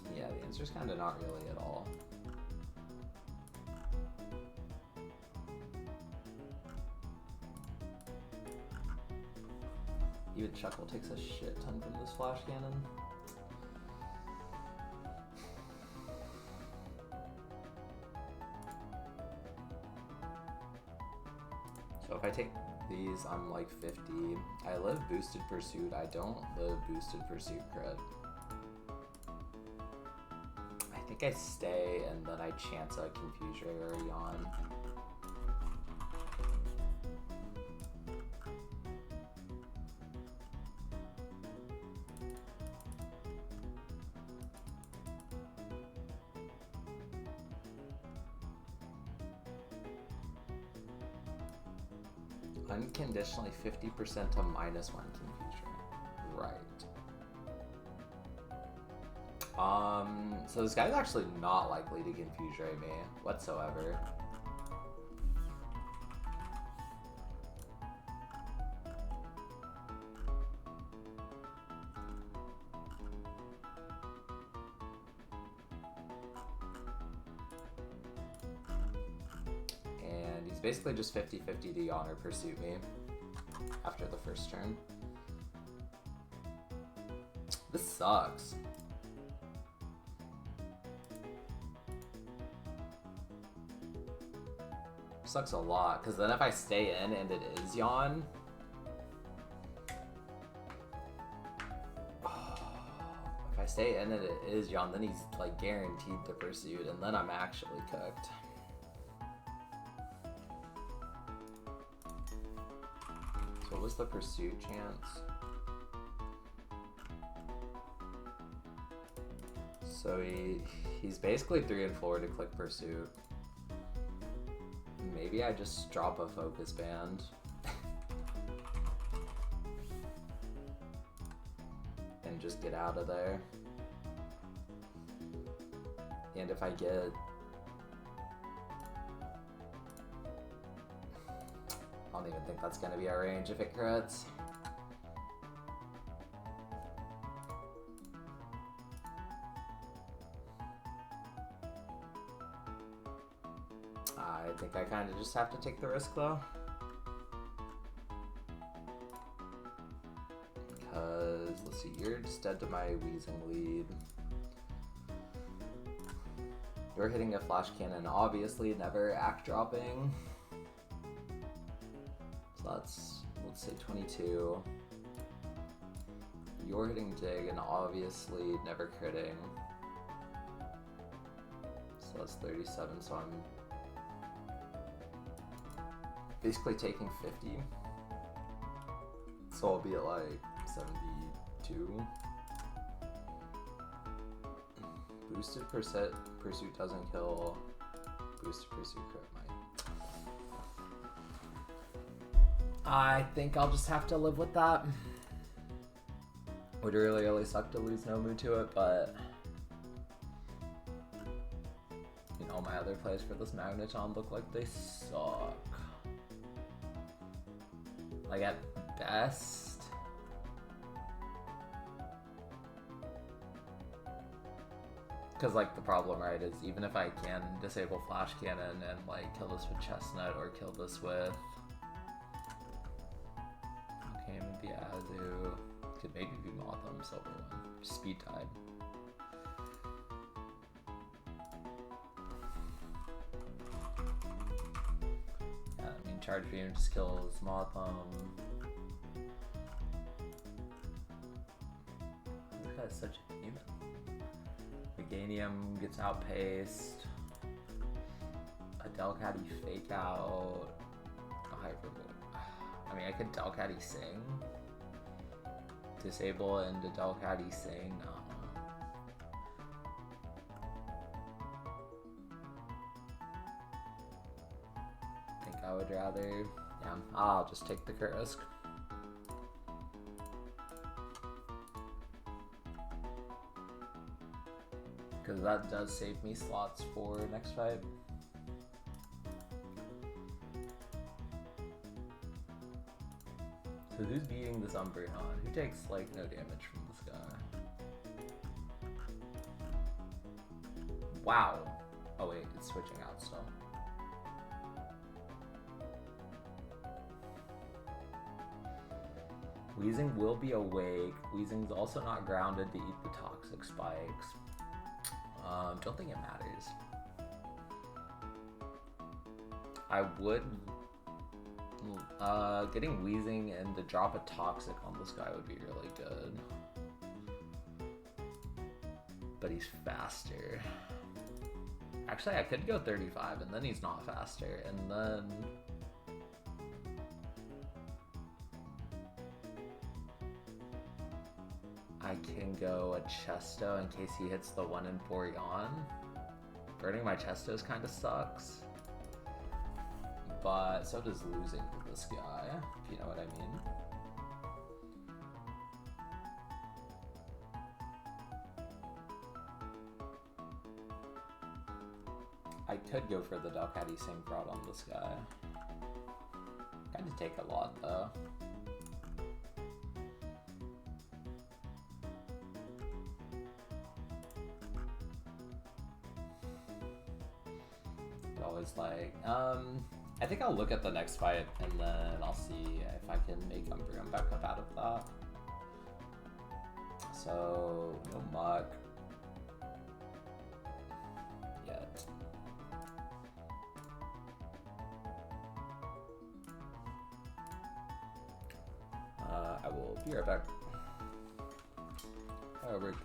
The answer's kind of not really at all. Even Chuckle takes a shit ton from this Flash Cannon. So if I take these, I'm like 50. I live Boosted Pursuit. I don't live Boosted Pursuit crit. I think I stay and then I chance a Confuse Ray or a Yawn. Unconditionally 50% to -1 confusion. Right. So this guy's actually not likely to confuse ray me whatsoever. He's basically just 50-50 to Yawn or Pursuit me after the first turn. This sucks. Sucks a lot, because then if I stay in and it is Yawn, if I stay in and it is Yawn, then he's like guaranteed to Pursuit, and then I'm actually cooked. So what was the Pursuit chance? So he's basically 3 and 4 to click Pursuit. Maybe I just drop a Focus Band. And just get out of there. And if I get... I don't even think that's gonna be our range if it crits. I think I kind of just have to take the risk though. Because, let's see, you're just dead to my Wheezing lead. You're hitting a Flash Cannon, obviously never act dropping. So that's, let's say 22. You're hitting Dig and obviously never critting. So that's 37, so I'm basically taking 50. So I'll be at like 72. Boosted Pursuit doesn't kill. Boosted Pursuit crit might. I think I'll just have to live with that. Would really suck to lose Nomu to it, but you know, my other plays for this Magneton look like they suck. Like at best, because like the problem, right, is even if I can disable Flash Cannon and like kill this with Chestnut or kill this with, okay, maybe Azu, could maybe be Motham, Silver One, Speed Tide. Charge Beam just kills Motham. This guy's such a human. Meganium gets outpaced. A Delcatty fake out. A Hypervolt. I mean, I could Delcatty Sing. Disable into Delcatty Sing. I would rather, yeah, I'll just take the crit risk. Because that does save me slots for next fight. So who's beating this Umbreon? Who takes like no damage from this guy? Wow. Oh wait, it's switching out still. Weezing will be awake. Weezing's also not grounded to eat the toxic spikes. Don't think it matters. I would Getting Wheezing and to drop a Toxic on this guy would be really good. But he's faster. Actually, I could go 35 and then he's not faster. And then... I can go a Chesto in case he hits the 1 in 4 yawn. Burning my Chestos kind of sucks. But so does losing to this guy, if you know what I mean. I could go for the Delcatty Synchron on this guy. Kind of take a lot though. Always like, I think I'll look at the next fight and then I'll see if I can make Umbreon back up out of that. So, no Muck yet. I will be right back. Rick.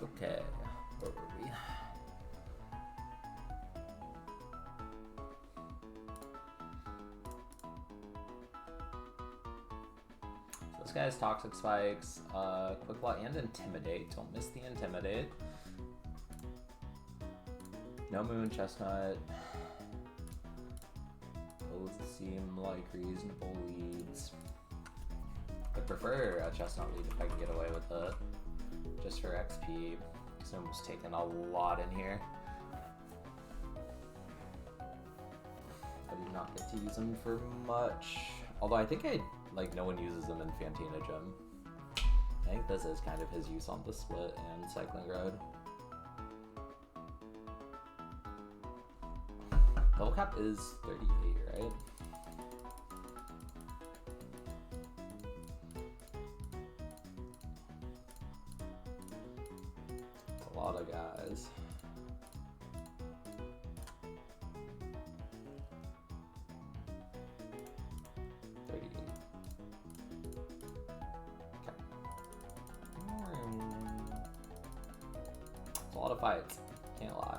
Okay, where were we? So this guy has Toxic Spikes, Quick Law, and Intimidate. Don't miss the Intimidate. No Moon, Chestnut. Both seem like reasonable leads. I prefer a Chestnut lead if I can get away with it. Just for XP, because I'm just taking a lot in here. I do not get to use them for much. Although I think no one uses them in Fantina Gym. I think this is kind of his use on the split and Cycling Road. Level cap is 38, right? It's a lot of guys. It's a lot of fights, can't lie.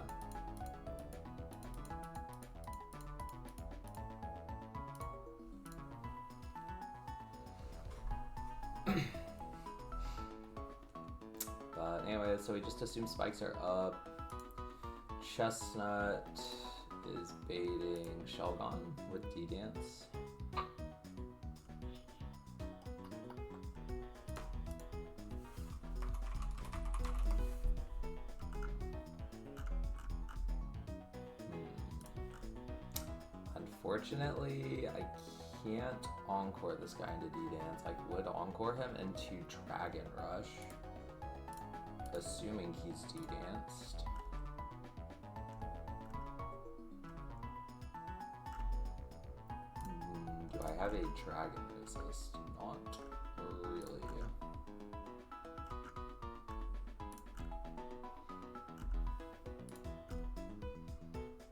But anyway, so we just assume spikes are up. Chestnut is baiting Shelgon with D-Dance. Unfortunately, I can't encore this guy into D-Dance. I would encore him into Dragon Rush, assuming he's D-Danced. Do I have a Dragon Resist? Not really.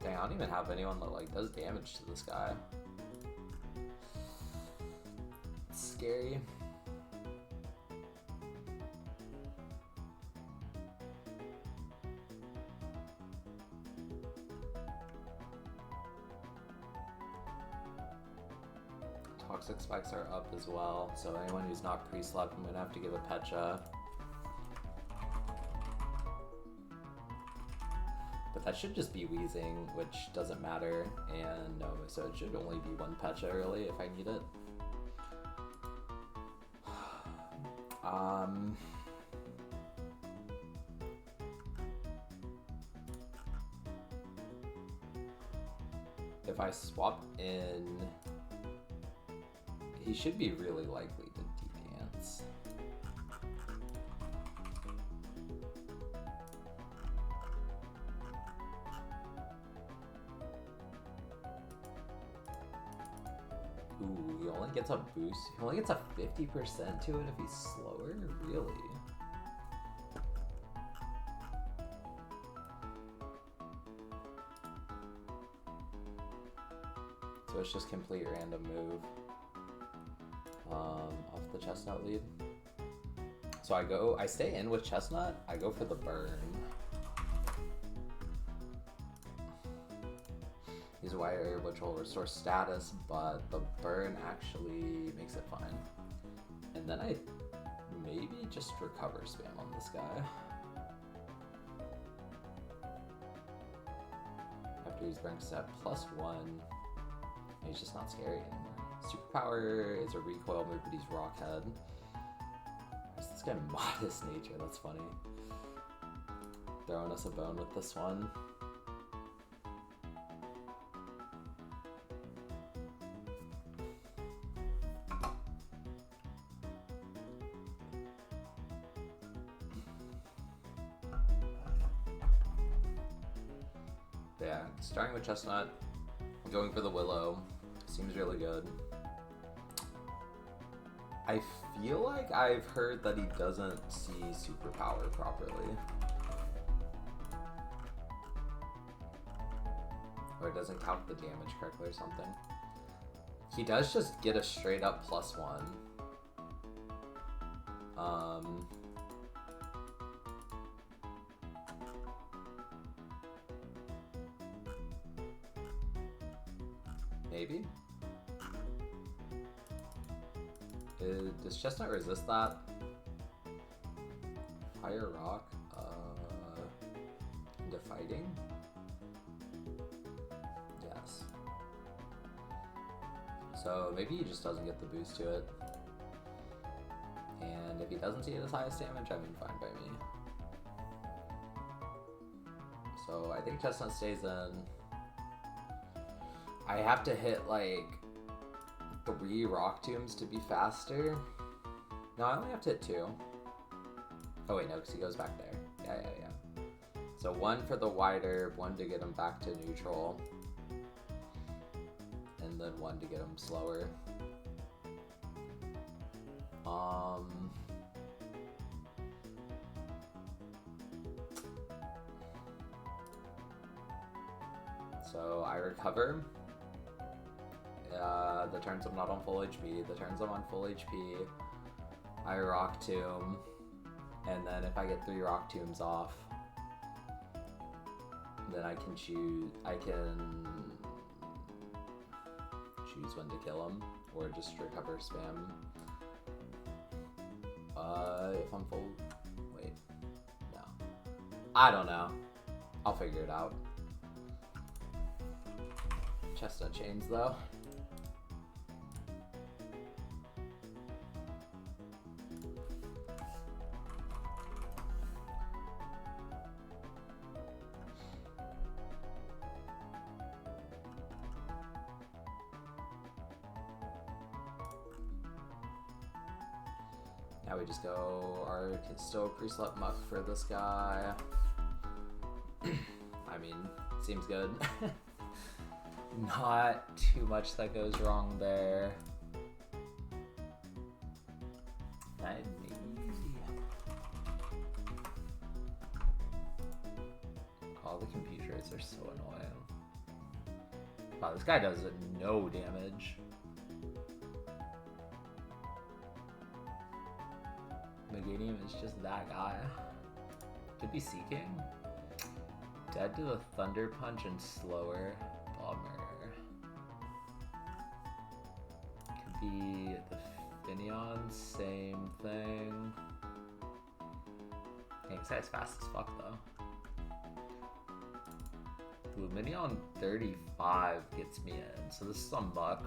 Dang, I don't even have anyone that does damage to this guy. It's scary. Toxic spikes are up as well, so anyone who's not pre-slept, I'm gonna have to give a Pecha. But that should just be Wheezing, which doesn't matter, and no, so it should only be one Pecha early if I need it. If I swap in, he should be really likely to D-Dance. Ooh, he only gets a boost. He only gets a 50% to it if he's slower? Really? So it's just complete random move off the Chestnut lead. So I stay in with Chestnut, I go for the burn. Use a wire which will restore status, but the burn actually makes it fine. And then I maybe just recover spam on this guy. After he's burnt to +1, he's just not scary anymore. Superpower is a recoil move, but he's Rockhead. Where's this guy Modest Nature? That's funny. Throwing us a bone with this one. Yeah, starting with Chestnut, going for the Willow, seems really good. I feel like I've heard that he doesn't see Superpower properly. Or it doesn't count the damage correctly or something. He does just get a straight up +1. Maybe? Does Chestnut resist that? Fire Rock into fighting? Yes. So maybe he just doesn't get the boost to it. And if he doesn't see it as highest damage, I mean, fine by me. So I think Chestnut stays in. I have to hit like 3 Rock Tombs to be faster. No, I only have to hit 2. Oh wait, no, because he goes back there. Yeah. So 1 for the Wide Herb, 1 to get him back to neutral, and then 1 to get him slower. So I recover. The turns I'm not on full HP. The turns I'm on full HP, I Rock Tomb, and then if I get 3 Rock Tombs off, then I can choose when to kill him, or just recover spam. If I'm full, wait, no, I don't know. I'll figure it out. Chestnut chains though. Now we just go our still pre-slept muck for this guy. I mean, seems good. Not too much that goes wrong there. All the computers are so annoying. Wow, this guy does no damage. Meganium is just that guy. Could be Seeking. Dead to the Thunder Punch and slower. Bummer. Could be the Finion, same thing. Dang, this guy's fast as fuck though. Luminion 35 gets me in, so this is some muck.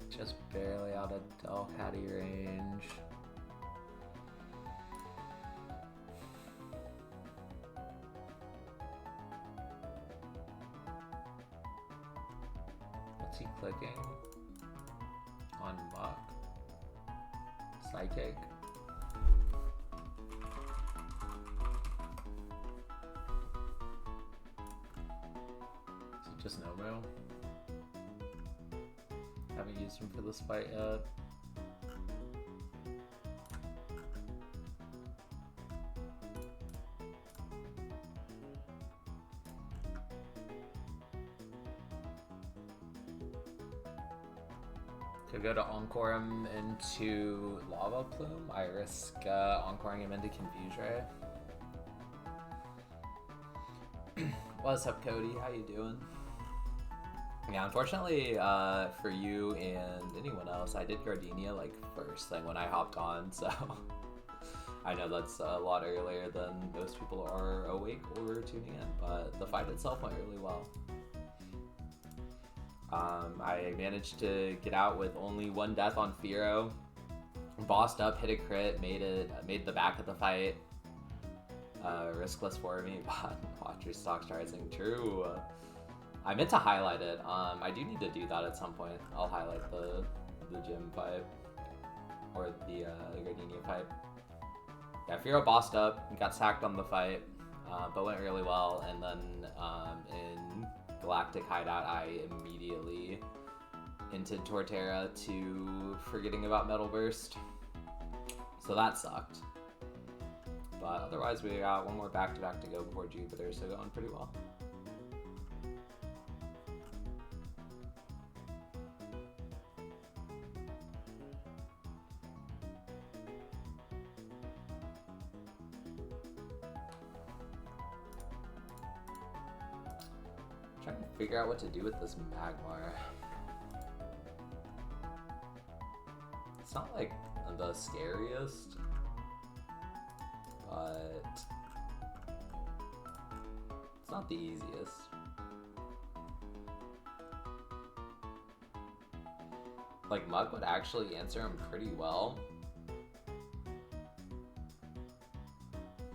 Just barely out of Delcatty range. What's he clicking? On Muck. Psychic. Is it just no-mo? Haven't used him for this fight yet. Could go to Encore him into Lava Plume. I risk Encoring him into Confuse Ray. What's up, Cody? How you doing? Yeah, unfortunately for you and anyone else, I did Gardenia like first thing when I hopped on, so I know that's a lot earlier than most people are awake or tuning in, but the fight itself went really well. I managed to get out with only 1 death on Firo, bossed up, hit a crit, made the back of the fight riskless for me, but watch your stocks rising. True. I meant to highlight it. I do need to do that at some point. I'll highlight the gym fight or the Gardenia fight. Yeah, Firo bossed up, got sacked on the fight, but went really well. And then in Galactic Hideout, I immediately into Torterra to forgetting about Metal Burst. So that sucked. But otherwise, we got 1 more back-to-back to go before Jupiter, so going pretty well. Trying to figure out what to do with this Magmar. It's not like the scariest, but it's not the easiest. Like, Mug would actually answer him pretty well,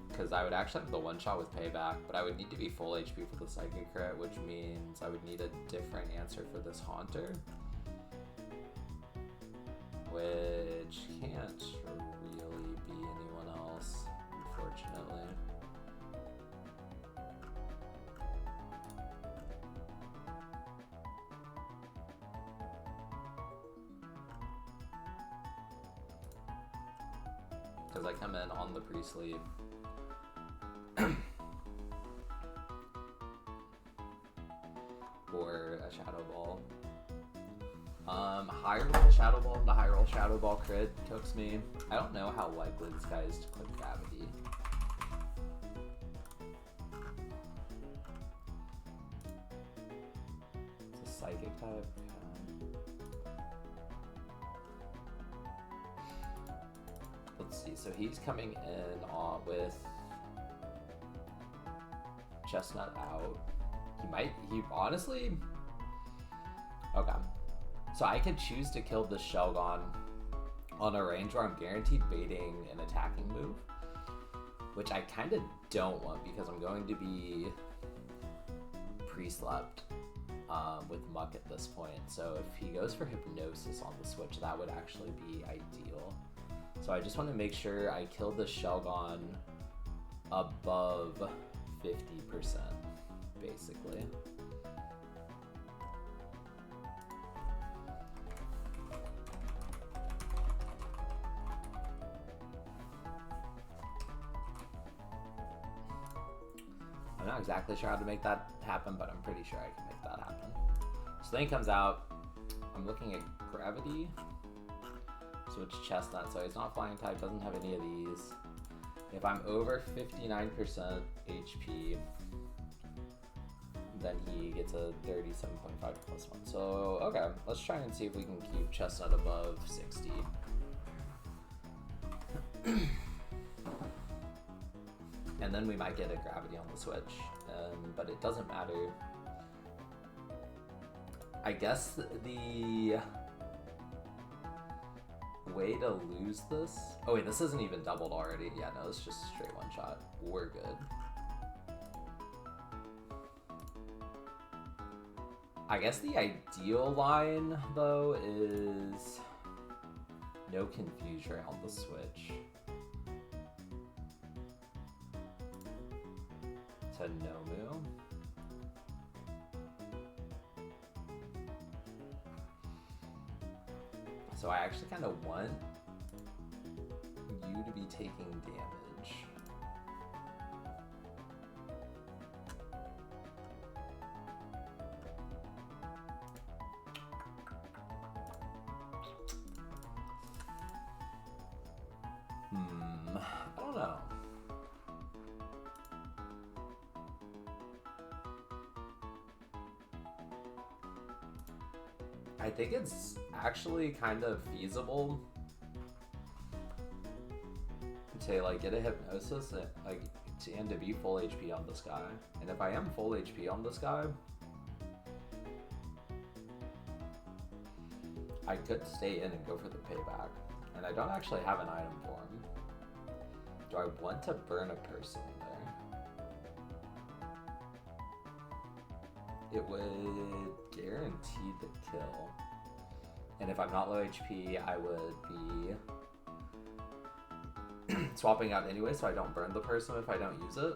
because I would actually have the one-shot with Payback, but I would need to be full HP for the Psychic crit, which means I would need a different answer for this Haunter, which can't really be anyone else, unfortunately. Because I come in on the pre-sleep. Or a Shadow Ball. High roll Shadow Ball into high roll Shadow Ball crit cooks me. I don't know how likely this guy is to click Gravity. It's a Psychic type. Let's see, so he's coming in with Chestnut out. He honestly, okay. So I could choose to kill this Shelgon on a range where I'm guaranteed baiting an attacking move, which I kind of don't want because I'm going to be pre-slept with Muck at this point. So if he goes for Hypnosis on the switch, that would actually be ideal. So I just want to make sure I kill the Shelgon above 50%, basically. I'm not exactly sure how to make that happen, but I'm pretty sure I can make that happen. So then he comes out. I'm looking at Gravity. Switch Chestnut, so he's not flying type, doesn't have any of these. If I'm over 59% HP, then he gets a 37.5 plus 1. So, okay, let's try and see if we can keep Chestnut above 60. And then we might get a Gravity on the switch, but it doesn't matter. I guess the way to lose this... Oh wait, this isn't even doubled already. Yeah, no, it's just a straight one shot. We're good. I guess the ideal line, though, is no Confuse Ray on the switch to Nomu. So I actually kind of want you to be taking damage. I don't know. I think it's actually kind of feasible to like get a Hypnosis and to be full HP on this guy. And if I am full HP on this guy, I could stay in and go for the Payback. And I don't actually have an item for him. Do I want to burn a person there? It would guarantee the kill. And if I'm not low HP, I would be swapping out anyway so I don't burn the person if I don't use it.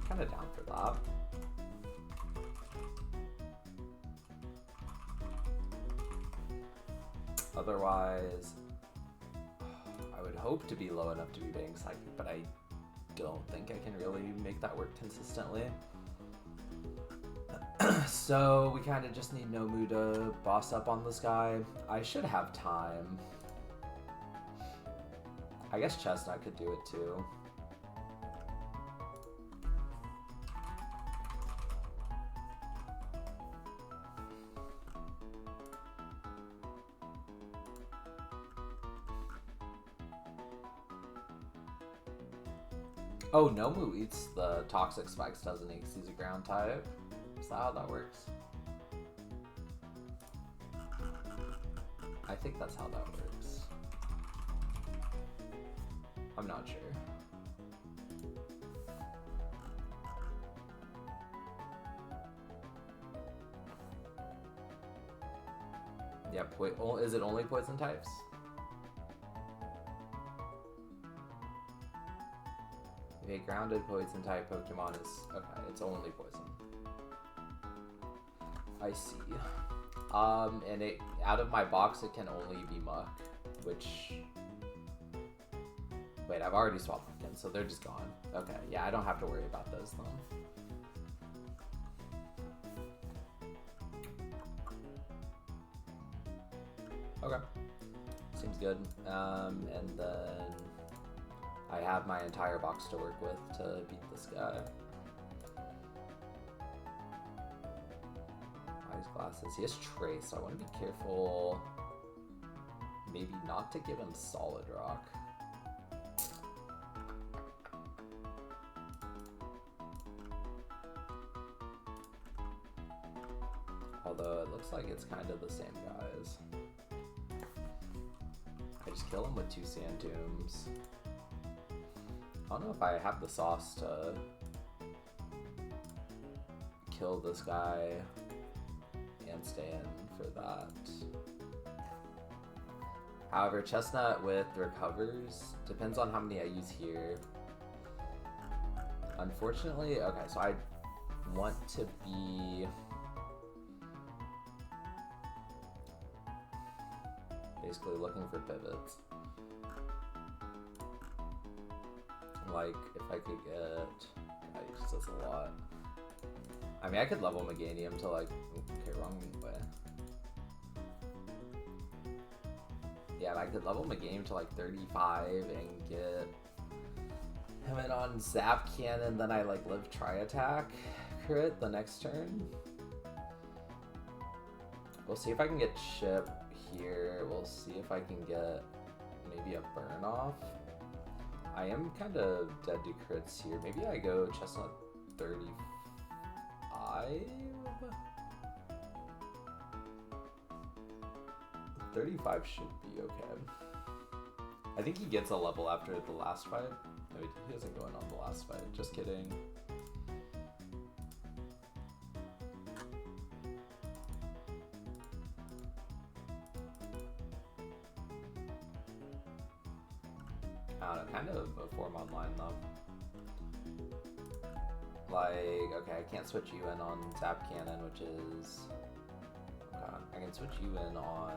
Kind of down for that. Otherwise, I would hope to be low enough to be baiting Psychic, but I don't think I can really make that work consistently. So we kind of just need Nomu to boss up on this guy. I should have time. I guess Chestnut could do it too. Oh, Nomu eats the toxic spikes, doesn't he? Because he's a ground type. Is that how that works? I think that's how that works. I'm not sure. Yeah, is it only poison types? If a grounded poison type Pokemon is... Okay, it's only poison. I see. And it out of my box it can only be Muck, which... Wait, I've already swapped them, so they're just gone. Okay, yeah, I don't have to worry about those then. Okay, seems good. And then I have my entire box to work with to beat this guy. Eyes glasses. He has Trace, so I want to be careful. Maybe not to give him Solid Rock. Although it looks like it's kind of the same guys. I just kill him with 2 Sand Tombs. I don't know if I have the sauce to kill this guy and stay in for that. However, Chestnut with recovers depends on how many I use here. Unfortunately, okay, so I want to be basically looking for pivots. Like, if I could get... God, he just does a lot. I mean, I could level Meganium to, like... Okay, wrong way. Yeah, I could level Meganium to, like, 35 and get him in on Zap Cannon, then I, like, live Tri-Attack crit the next turn. We'll see if I can get Chip here. We'll see if I can get maybe a burn off. I am kind of dead to crits here. Maybe I go Chestnut 35? 35 should be okay. I think he gets a level after the last fight. No, he doesn't go in on the last fight. Just kidding. I don't know, kind of a form online though. Like, okay, I can't switch you in on Zap Cannon, which is... I can switch you in on...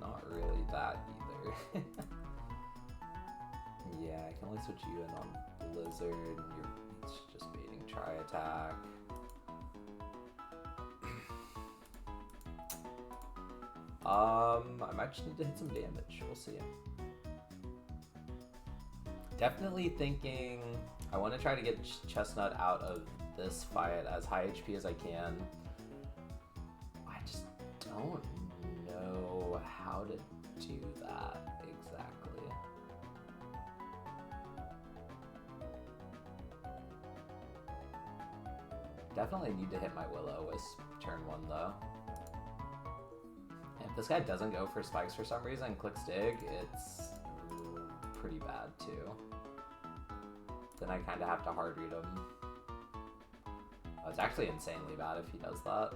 Not really that either. Yeah, I can only switch you in on Blizzard, and you're just baiting Tri-Attack. I might just need to hit some damage. We'll see. Definitely thinking I want to try to get Chestnut out of this fight as high HP as I can. I just don't know how to do that exactly. Definitely need to hit my Will-O-Wisp turn 1 though. If this guy doesn't go for spikes for some reason and clicks dig, it's pretty bad too. Then I kind of have to hard read him. Oh, it's actually insanely bad if he does that.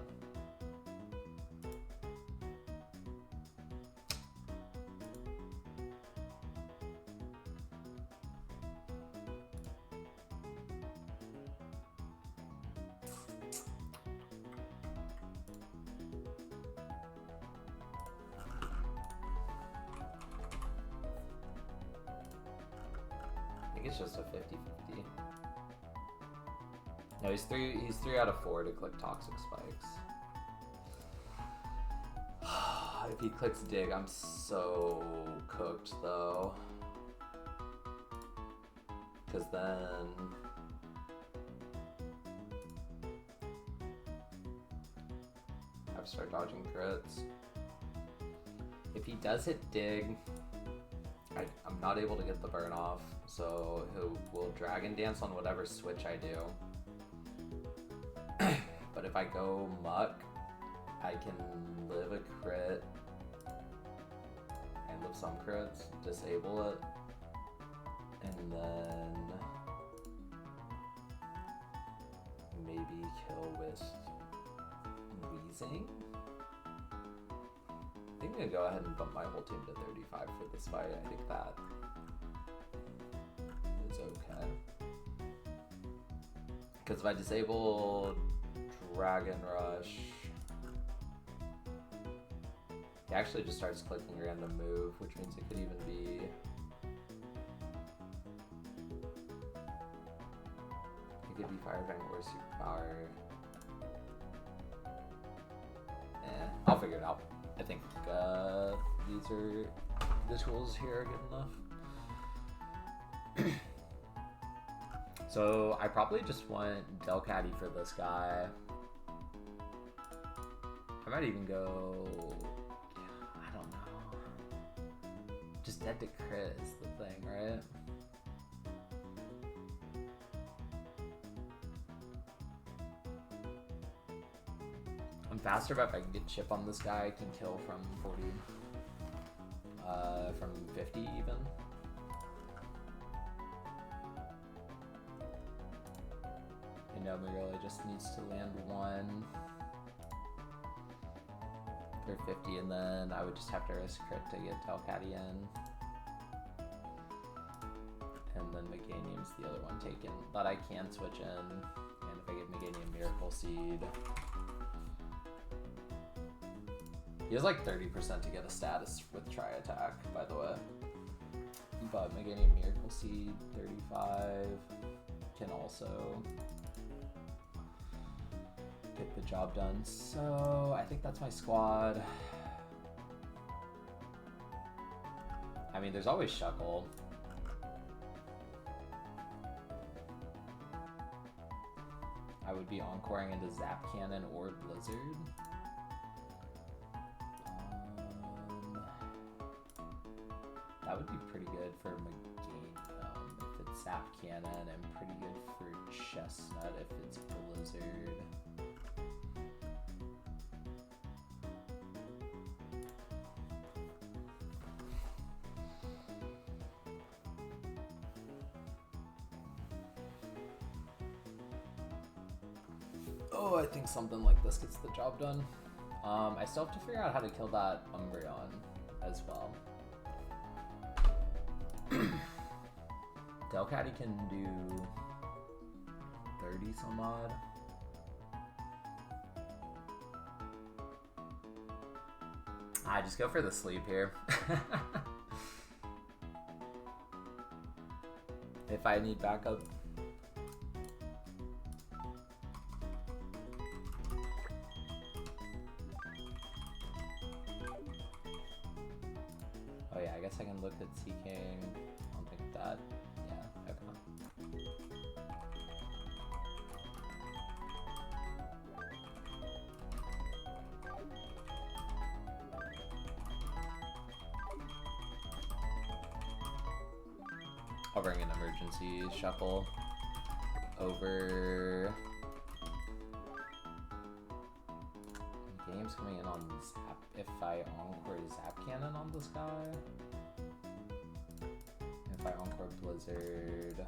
It's just a 50-50. No, he's three out of 4 to click toxic spikes. If he clicks dig, I'm so cooked though. Cause then I have to start dodging crits. If he does hit dig, I'm not able to get the burn off, so he will Dragon Dance on whatever switch I do. But if I go Muck, I can live a crit and live some crits, disable it, and then maybe kill with Wheezing. I think I'm gonna go ahead and bump my whole team to 35 for this fight. I think that is okay. Because if I disable Dragon Rush, he actually just starts clicking random move, which means it could even be... It could be Fire Fang or Superpower. I'll figure it out. I think these are the tools here are good enough. So I probably just want Delcatty for this guy. I might even go... I don't know. Just dead to crit is the thing, right? I'm faster, but if I can get chip on this guy, I can kill from 40, from 50 even. And no, really just needs to land one for 50, and then I would just have to risk crit to get Delcatty in. And then Meganium's the other one taken, but I can switch in, and if I give Meganium Miracle Seed, he has like 30% to get a status with Tri-Attack, by the way. But Meganium Miracle Seed, 35, can also get the job done. So I think that's my squad. I mean, there's always Shuckle. I would be encoring into Zap Cannon or Blizzard. That would be pretty good for Meganium if it's Zap Cannon, and pretty good for Chestnut if it's Blizzard. Oh, I think something like this gets the job done. I still have to figure out how to kill that Umbreon as well. Delcatty can do 30 some odd. I just go for the sleep here. If I need backup. Oh yeah, I guess I can look at Seaking. I don't think that. Yeah, okay. I'll bring an emergency shuffle over. Game's coming in on Zap. If I encore Zap Cannon on this guy. If I encore Blizzard.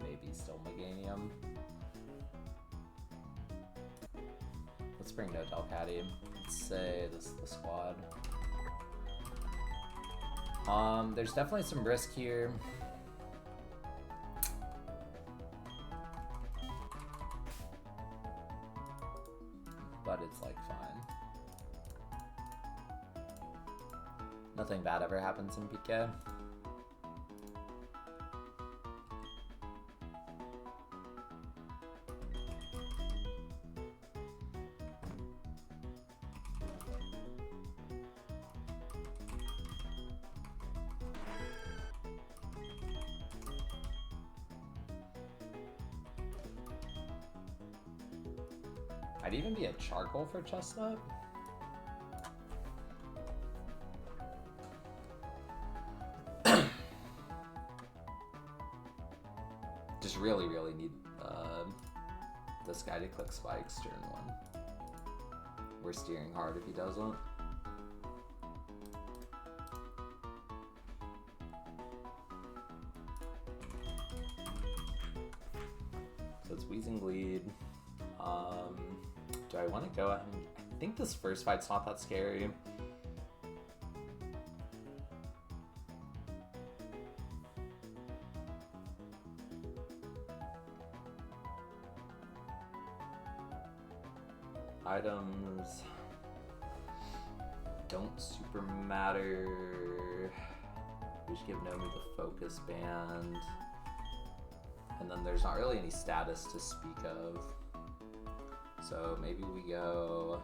Maybe still Meganium. Let's bring no Delcatty. Let's say this is the squad. There's definitely some risk here. But it's like fine. Nothing bad ever happens in PK. I'd even be a charcoal for Chestnut. just really need this guy to click spikes turn 1. We're steering hard if he doesn't. So it's Wheezing lead. Do I want to go ahead and... I think this first fight's not that scary. Items don't super matter. We should give Nomu the focus band. And then there's not really any status to speak of. So maybe we go...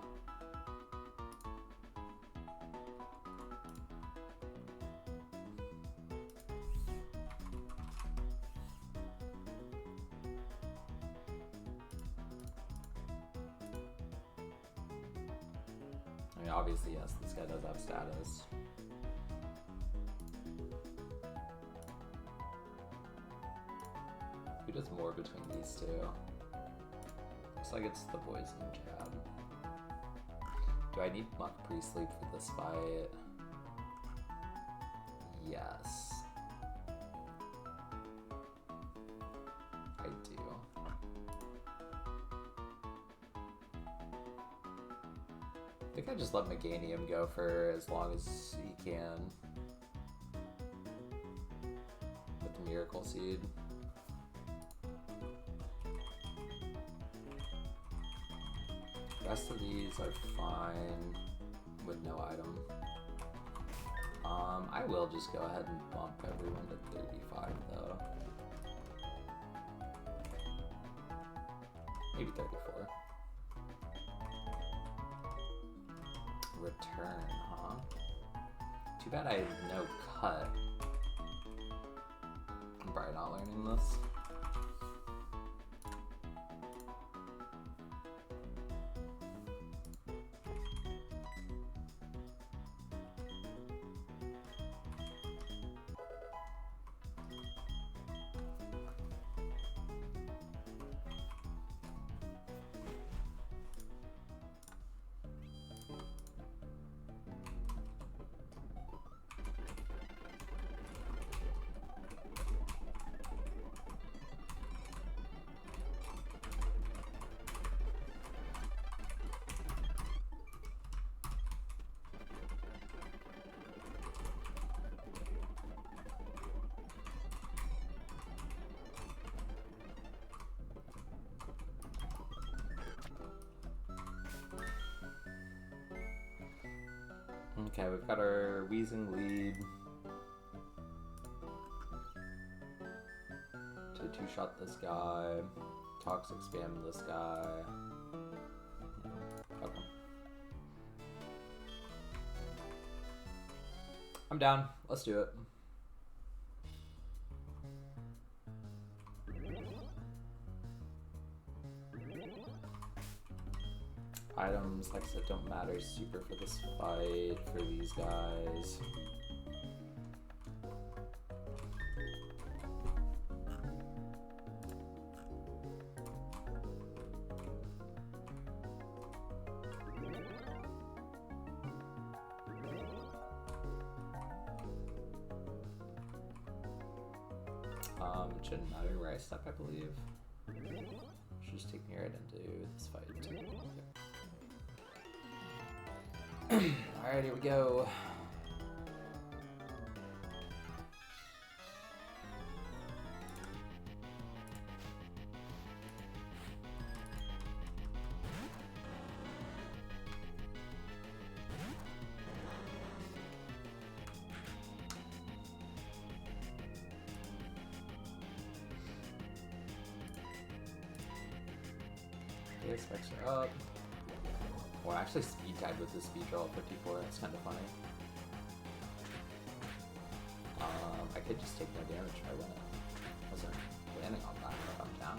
I mean, obviously, yes, this guy does have status. Who does more between these two? Looks like it's the boys in cab. Do I need Muck pre-sleep for this fight? Yes. I do. I think I just let Meganium go for as long as he can with the Miracle Seed. The rest of these are fine with no item. I will just go ahead and bump everyone to 35 though. Maybe 34. Return, huh? Too bad I have no cut. I'm probably not learning this. Okay, we've got our Wheezing lead to two-shot this guy, Toxic spam this guy. Okay. I'm down. Let's do it. Items, like I said, don't matter super for this fight, for these guys. It shouldn't matter where I step, I believe. Should just take me right into this fight. Alright, here we go. Okay, specs are up. Well, actually speed tied with the speed draw at 54, that's kind of funny. I could just take no damage if I win it. Wasn't planning on that, but I'm down.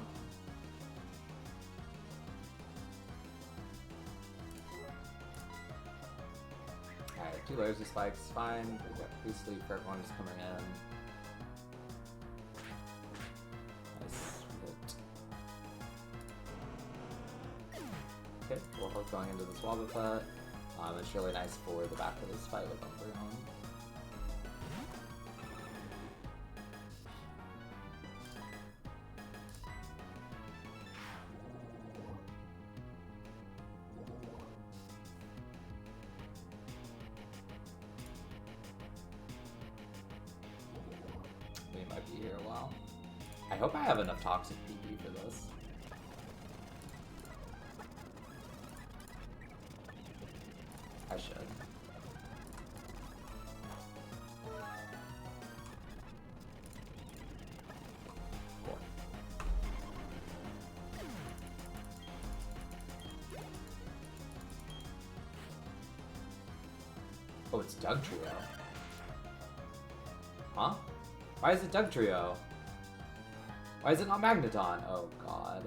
Alright, 2 layers of spikes, fine. We've got free sleep for everyone who's coming in. Nice. this Wobbuffet. It's really nice for the back of this fight with Umbreon. We might be here a while. I hope I have enough toxic PP for this. I should. Cool. Oh, it's Doug Trio. Huh? Why is it Doug Trio? Why is it not Magneton? Oh god.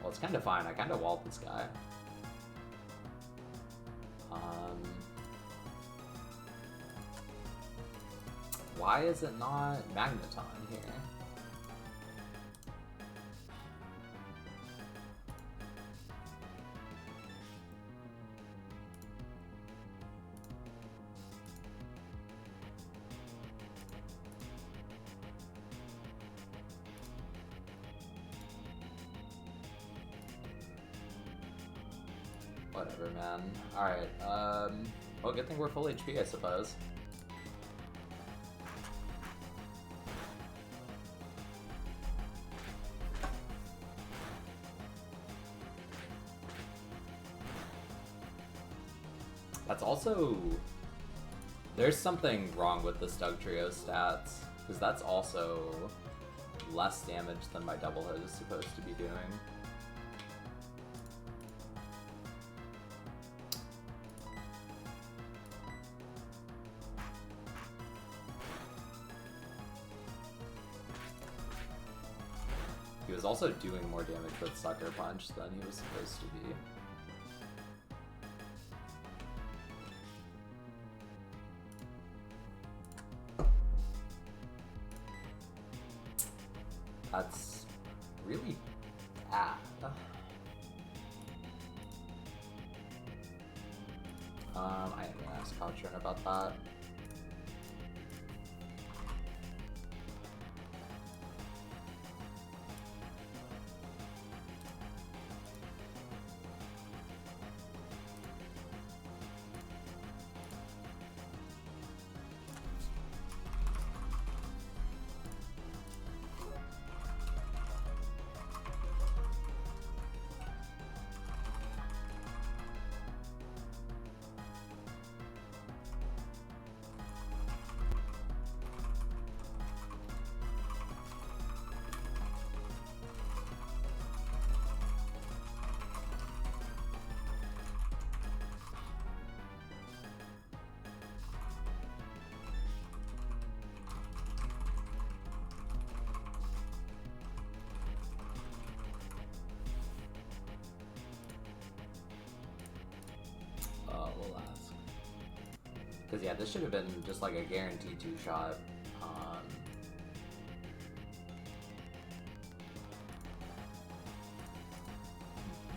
Well, it's kind of fine. I kind of walled this guy. Why is it not Magneton here? Whatever, man. Alright, well, good thing we're full HP, I suppose. That's also... There's something wrong with this Doug Trio stats, because that's also less damage than my double hit is supposed to be doing. He was also doing more damage with Sucker Punch than he was supposed to be. That's really bad. I am gonna ask Cotron about that. We'll ask. Because yeah, this should have been just like a guaranteed two-shot.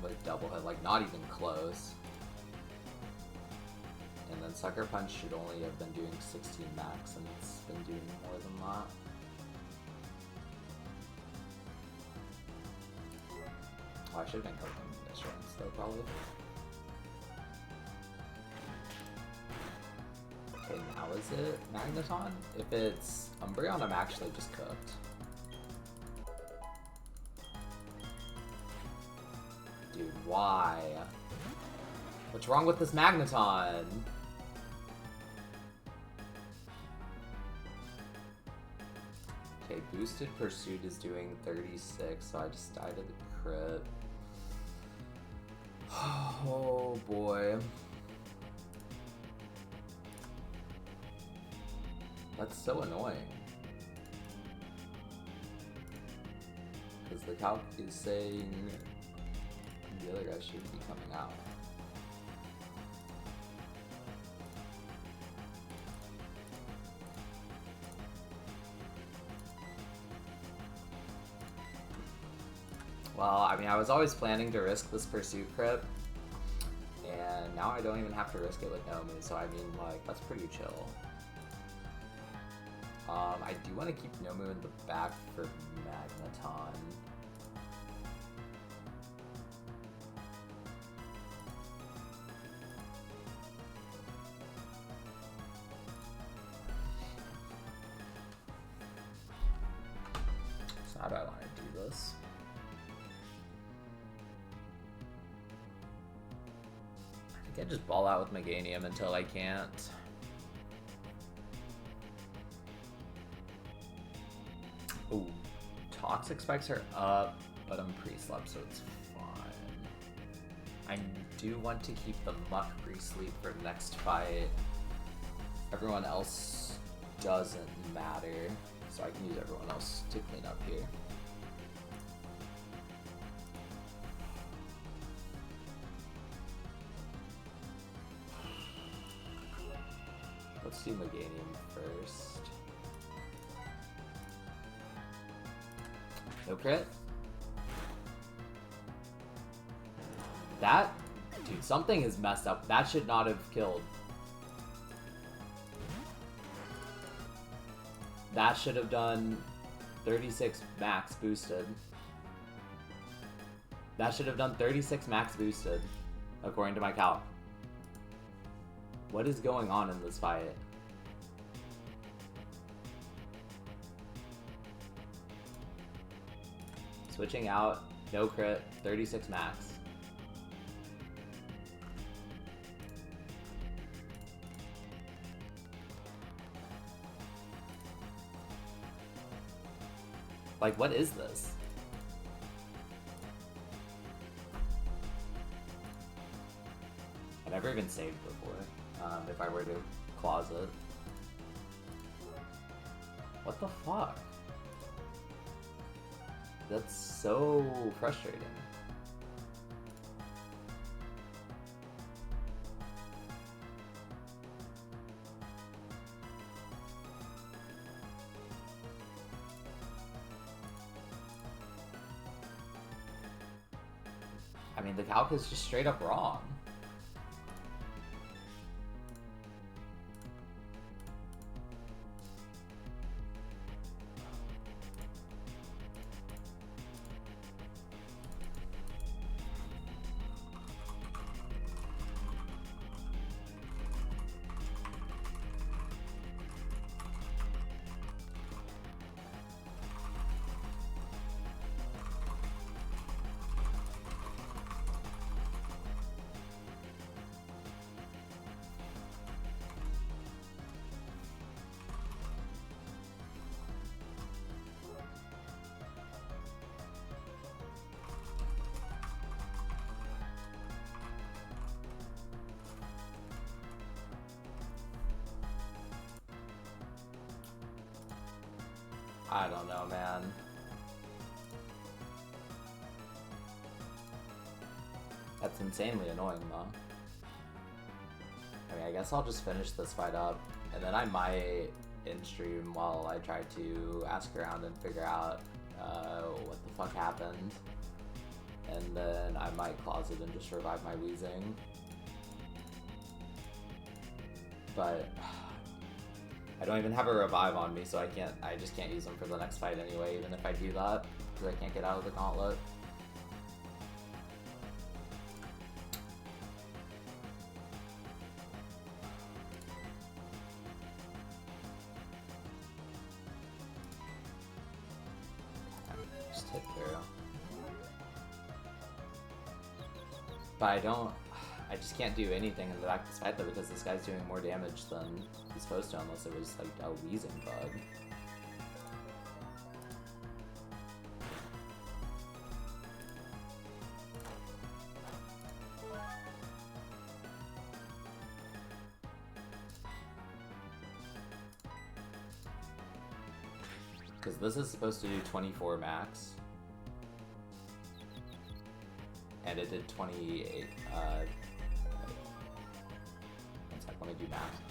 With double hit, like not even close. And then Sucker Punch should only have been doing 16 max, and it's been doing more than that. Oh, I should have been cooking insurance though, probably. Okay, now is it Magneton? If it's Umbreon, I'm actually just cooked. Dude, why? What's wrong with this Magneton? Okay, Boosted Pursuit is doing 36, so I just died of the crit. Oh boy. That's so annoying. Because the calc is saying the other guy should be coming out. Well, I mean, I was always planning to risk this Pursuit crit, I don't even have to risk it with Nomu, so I mean, like, that's pretty chill. I do want to keep Nomu in the back for Magneton. So how do I want to do this? I think I just ball out with Meganium until I can't. Ooh, Toxic Spikes are up, but I'm pre-slept, so it's fine. I do want to keep the Muck pre-sleep for the next fight. Everyone else doesn't matter, so I can use everyone else to clean up here. Let's do Meganium first. No crit? That? Dude, something is messed up. That should not have killed. That should have done 36 max boosted. That should have done 36 max boosted, according to my calc. What is going on in this fight? Switching out, no crit, 36 max. Like, what is this? I've never even saved before, if I were to closet. What the fuck? That's so frustrating. I mean, the calc is just straight up wrong. I don't know, man. That's insanely annoying, though. I mean, I guess I'll just finish this fight up, and then I might in-stream while I try to ask around and figure out what the fuck happened. And then I might closet and just revive my Weezing. But I don't even have a revive on me, so I just can't use them for the next fight anyway, even if I do that, because I can't get out of the gauntlet. Just hit through. But I just can't do anything in the back of this fight though, because this guy's doing more damage than he's supposed to, unless it was like a Weezing bug. Because this is supposed to do 24 max. And it did 28, one sec, let me do math.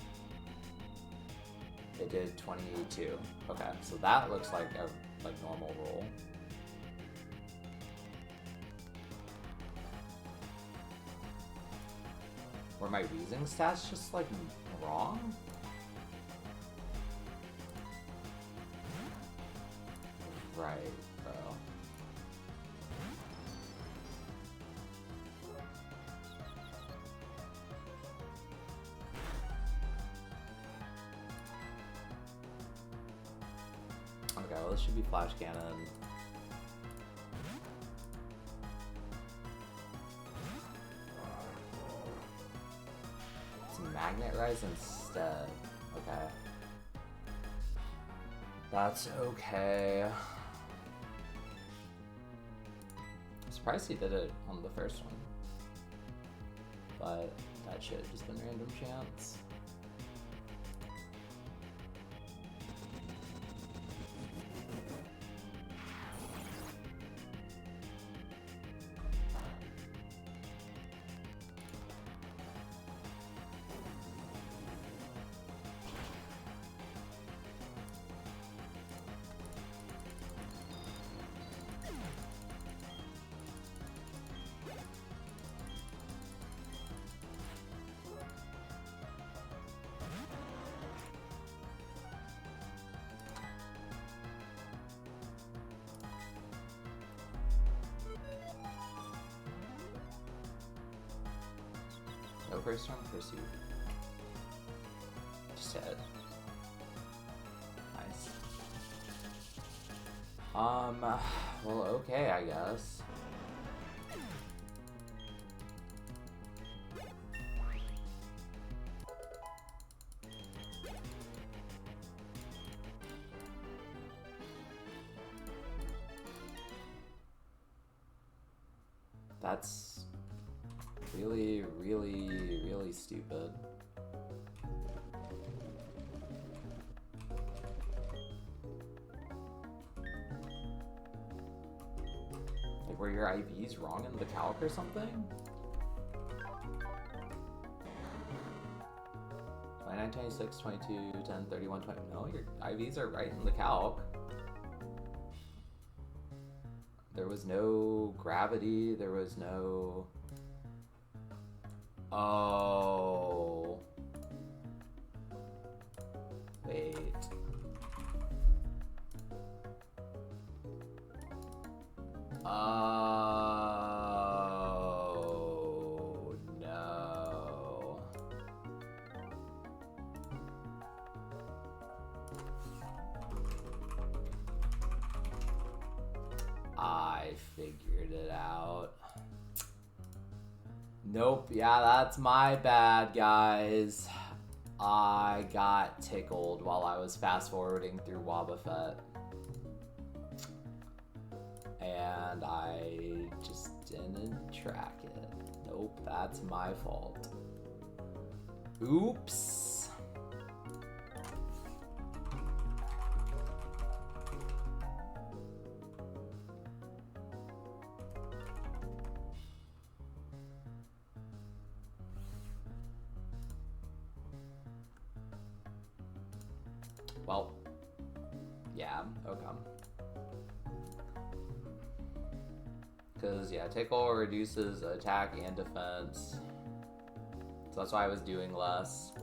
It did 22. Okay, so that looks like a normal roll. Were my Weezing stats just, like, wrong? Right, bro. Okay, well, this should be Flash Cannon. It's Magnet Rise instead. Okay. That's okay. I'm surprised he did it on the first one. But that should have just been random chance. No first round pursuit. Just hit. Nice. Well, okay, I guess. That's really, really, really stupid. Like, were your IVs wrong in the calc or something? 29, 26, 22, 10, 31, 20. No, your IVs are right in the calc. There was no gravity, there was no... Oh. Wait. Oh, no. I figured it out. Nope, yeah, that's my bad, guys. I got tickled while I was fast forwarding through Wobbuffet. And I just didn't track it. Nope, that's my fault. Oops. Well, yeah, okay. Because, yeah, Tickle reduces attack and defense. So that's why I was doing less.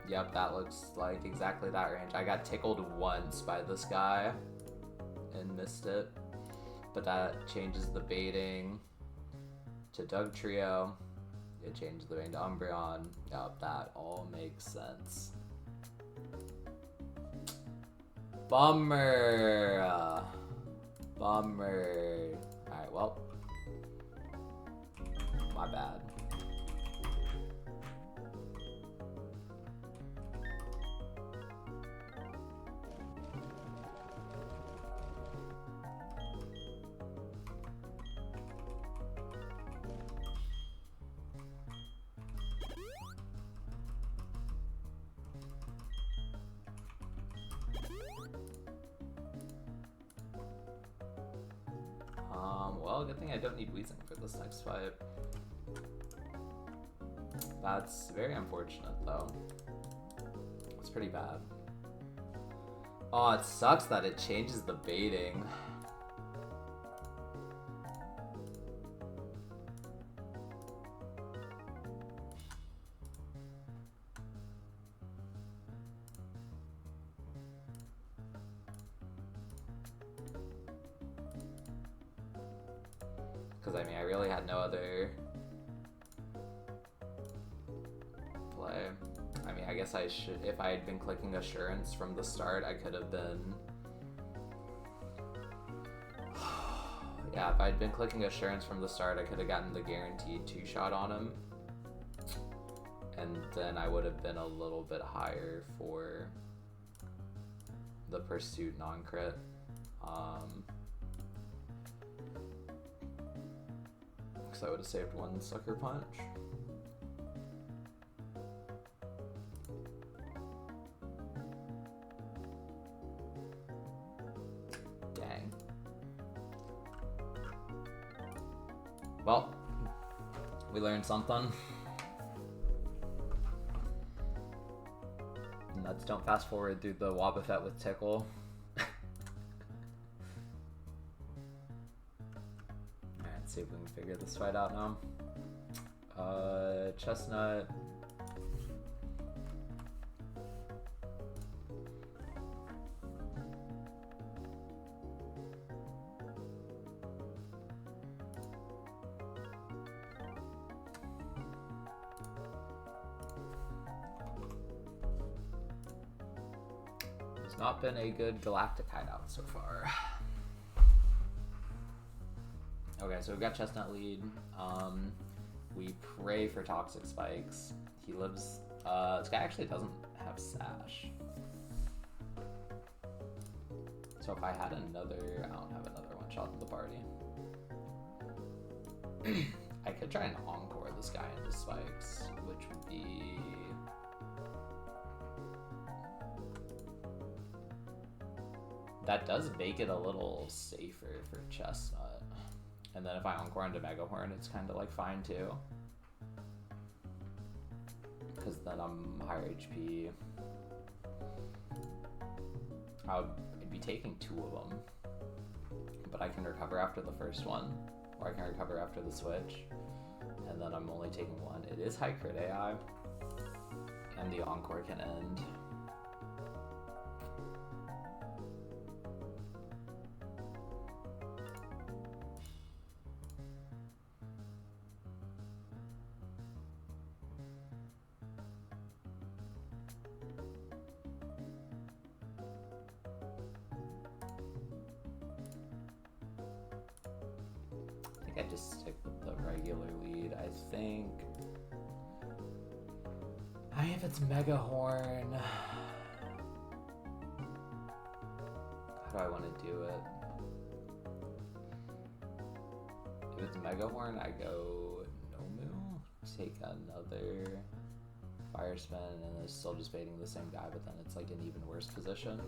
Yep, that looks like exactly that range. I got tickled once by this guy and missed it. But that changes the baiting to Doug Trio. It changed the baiting to Umbreon. Yep, that all makes sense. Bummer. Bummer. Alright, well. My bad. Well, good thing I don't need Weezing for this next fight. That's very unfortunate, though. It's pretty bad. Oh, it sucks that it changes the baiting. Because I mean, I really had no other play. I mean, I guess I should, if I had been clicking Assurance from the start, I could have been... Yeah, if I had been clicking Assurance from the start, I could have gotten the guaranteed 2-shot on him. And then I would have been a little bit higher for the Pursuit non-crit. Because I would have saved one Sucker Punch. Dang. Well, we learned something. Nuts don't fast forward through the Wobbuffet with Tickle. Alright, let's see if we can figure this fight out now. Chestnut. Not been a good Galactic hideout so far. Okay, so we've got Chestnut lead. We pray for Toxic Spikes. He lives... this guy actually doesn't have Sash. So if I had another... I don't have another one-shot in the party. I could try and Encore this guy into Spikes, which would be... That does make it a little safer for Chestnut. And then if I Encore into Megahorn, it's kind of like fine too. Because then I'm higher HP. I'd be taking 2 of them. But I can recover after the first one. Or I can recover after the switch. And then I'm only taking 1. It is high crit AI. And the Encore can end. I just stick with the regular lead. I think if it's Megahorn, how do I want to do it? If it's Megahorn, I go Nomu, take another Fire Spin, and it's still just baiting the same guy, but then it's like an even worse position.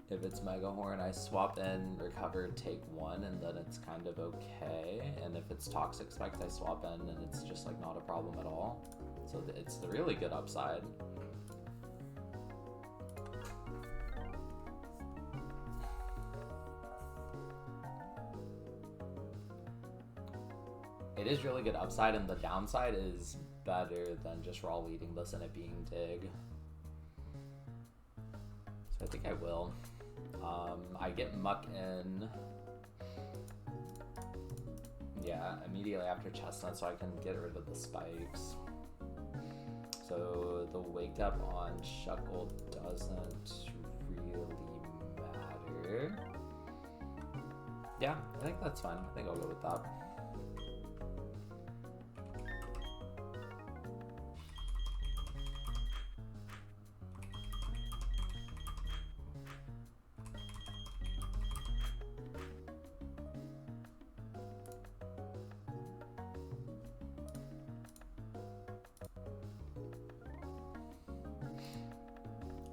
If it's Megahorn, I swap in, recover, take 1, and then it's kind of okay. And if it's Toxic Spikes, I swap in, and it's just like not a problem at all. So it's the really good upside. It is really good upside, and the downside is better than just raw leading this and it being Dig. So I think I will. I get Muck in, yeah, immediately after Chestnut, so I can get rid of the Spikes. So the Wake Up on Shuckle doesn't really matter. Yeah, I think that's fine. I think I'll go with that.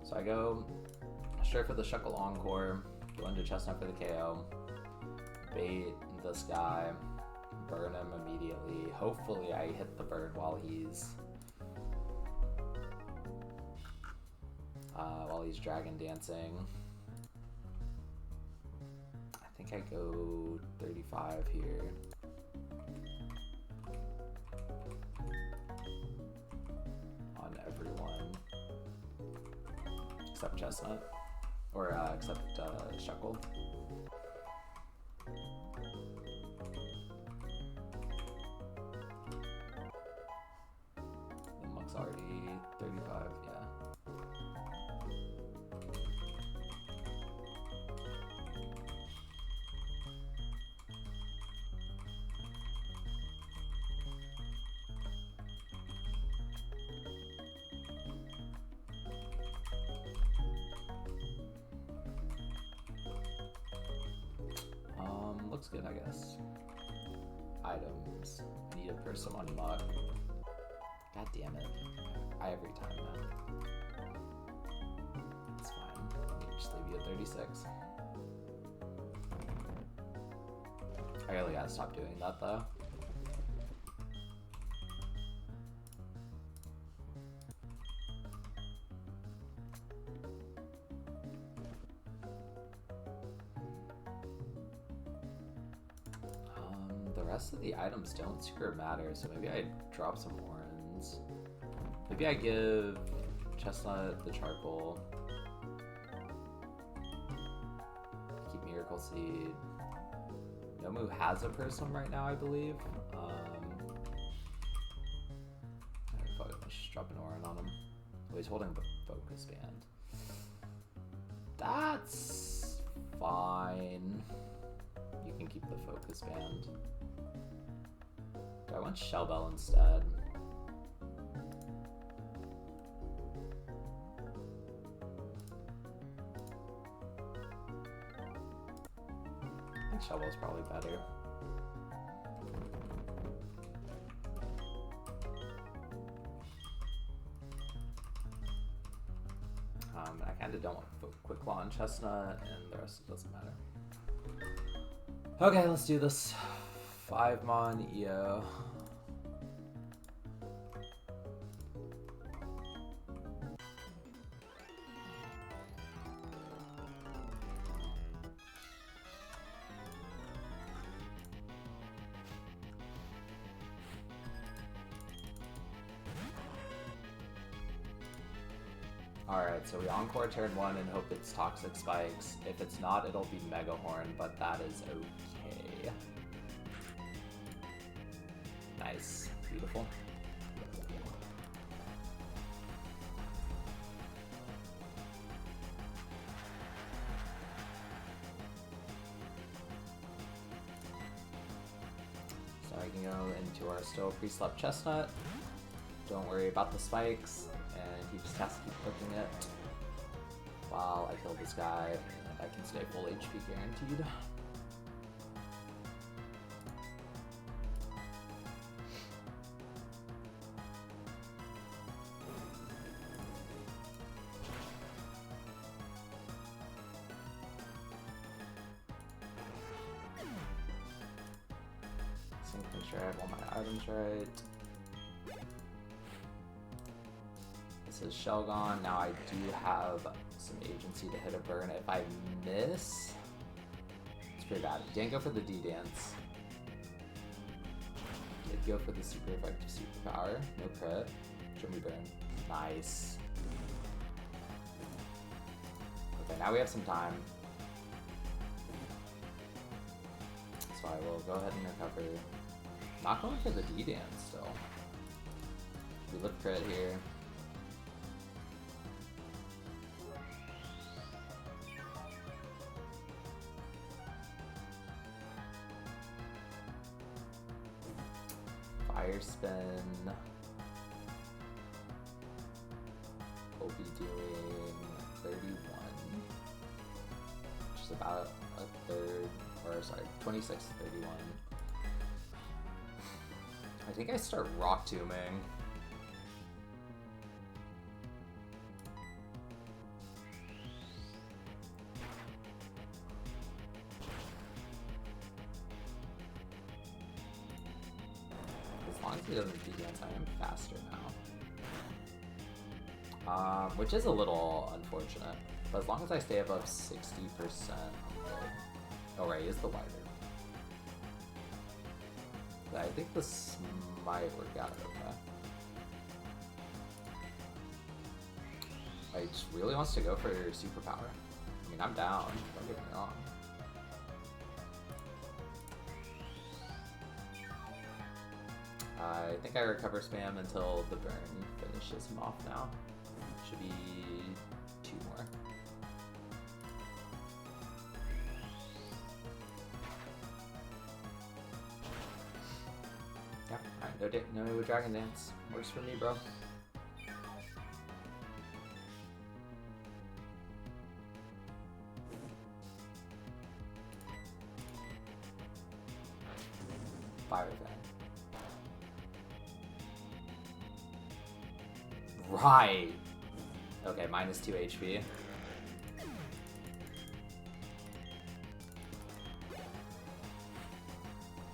So I go straight for the Shuckle Encore, go into Chestnut for the KO, bait this guy, burn him immediately. Hopefully I hit the bird while he's dragon dancing. I think I go 35 here. On everyone. Except Chestnut. Or except Shuckle. looks good, I guess. Items. I need a person on muck. God damn it. Every time, man. It's fine. I can just leave you at 36. I really gotta stop doing that though. The rest of the items don't super matter, so maybe I drop some orange. Maybe I give Chestnut the charcoal. Keep Miracle Seed. Nomu has a person right now, I believe. Let's just drop an orange on him. Oh, he's holding the focus band. That's fine. You can keep the focus band. Do I want Shell Bell instead? I think Shell Bell's probably better. I kind of don't want Quick Claw on Chestnut, and the rest doesn't matter. Okay, let's do this. 5 Mon EO. Alright, so we encore turn 1 and hope it's Toxic Spikes. If it's not, it'll be Mega Horn, but that is okay. Nice. Beautiful. So I can go into our still pre-slept Chestnut. Don't worry about the spikes, and he just has to keep cooking it while I kill this guy, and I can stay full HP guaranteed. Make sure I have all my items right. This is Shell gone. Now I do have some agency to hit a burn. If I miss, it's pretty bad. Didn't go for the D-Dance. Did go for the super effective superpower. No crit. Show me burn. Nice. Okay, now we have some time. So I will go ahead and recover. Not going for the D-Dance still. We live crit here. Fire spin. We'll be doing 31, which is about a third, or sorry, 26, 31. I think I start rock tombing. As long as he doesn't D-Dance, I am faster now. Which is a little unfortunate, but as long as I stay above 60%, I'm good. Oh right, he is the wider. I think this might work out okay. He just really wants to go for your superpower. I mean, I'm down, don't get me wrong. I think I recover spam until the burn finishes him off now. Should be 2 more. Yeah, alright, no Dragon Dance. Works for me, bro. right. Okay, minus 2 HP.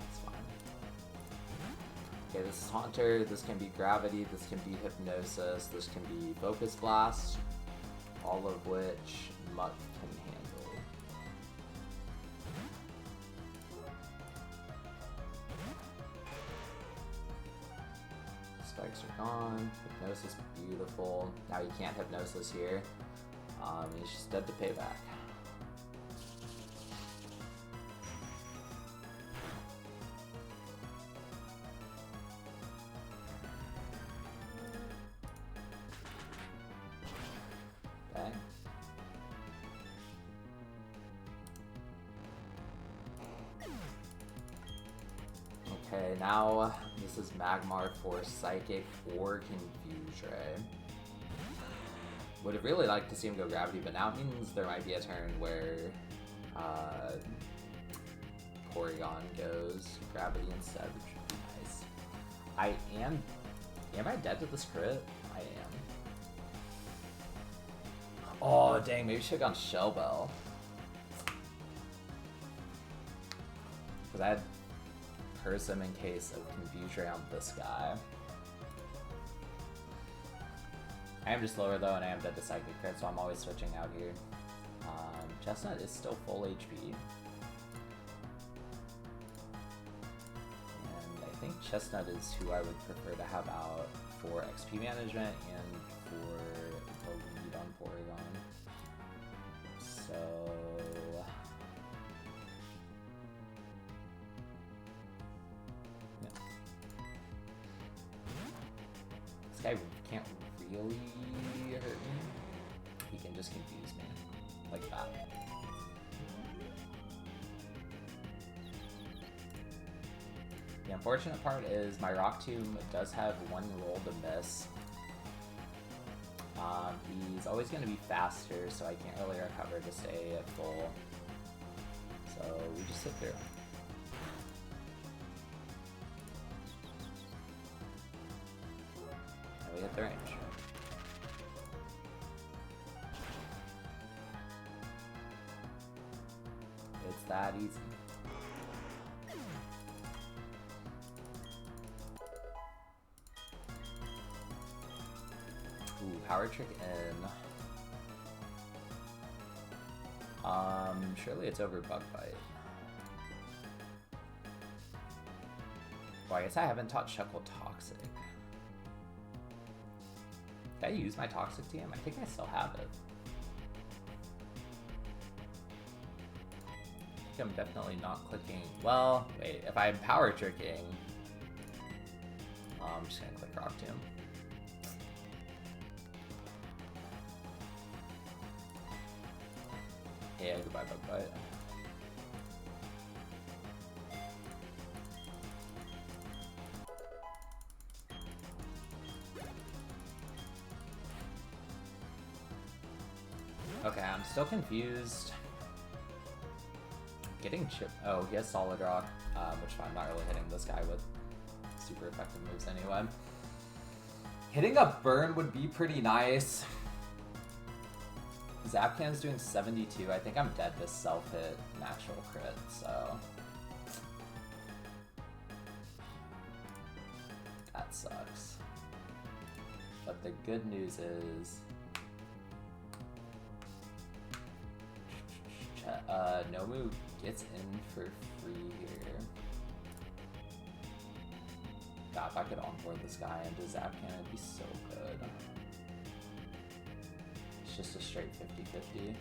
It's fine. Okay, this is Haunter, this can be Gravity, this can be Hypnosis, this can be Focus Blast, all of which Muck can handle. Spikes are gone. Hypnosis, beautiful. Now you can't Hypnosis here. He's just dead to payback. Okay. Okay, now this is Magmar for Psychic or Confuse Ray. Would have really liked to see him go Gravity, but now it means there might be a turn where Porygon goes Gravity instead, which would be nice. Am I dead to this crit? I am. Oh, dang, maybe I should have gone Shell Bell. Because I had Persim in case of Confuse Ray on this guy. I am just lower though, and I am dead to Psychic Crit, so I'm always switching out here. Chestnut is still full HP. And I think Chestnut is who I would prefer to have out for XP management and for the lead on Porygon. So... yeah. This guy can't really hurt me. He can just confuse me. Like that. The unfortunate part is my Rock Tomb does have one roll to miss. He's always going to be faster, so I can't really recover to stay at full. So we just sit through. And we hit the range. It's that easy. Ooh, Power Trick in. Surely it's over Bug Bite. Well, I guess I haven't taught Shuckle Toxic. Did I use my Toxic TM? I think I still have it. I think I'm definitely not clicking. Well, wait, if I'm Power Tricking, I'm just gonna click Rock Tomb. Yeah, goodbye, Bug Bite. Okay, I'm still confused. Getting chip. Oh, he has Solid Rock, which I'm not really hitting this guy with super effective moves anyway. Hitting a burn would be pretty nice. Zapcan's doing 72. I think I'm dead to self-hit natural crit, so... that sucks. But the good news is... Nomu gets in for free here. God, if I could onboard this guy into Zapcan, it'd be so good. It's just a straight 50-50.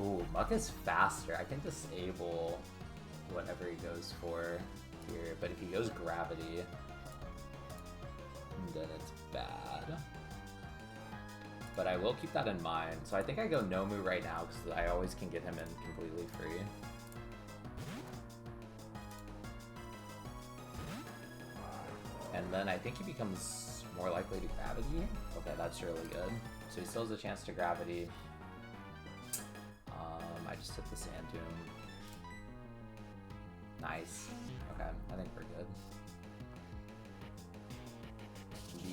Ooh, Muck is faster. I can disable whatever he goes for here, but if he goes Gravity, then it's bad. But I will keep that in mind. So I think I go Nomu right now, because I always can get him in completely free. And then I think he becomes more likely to Gravity. Okay, that's really good. So he still has a chance to Gravity. just hit the sand tomb. Nice. Okay, I think we're good.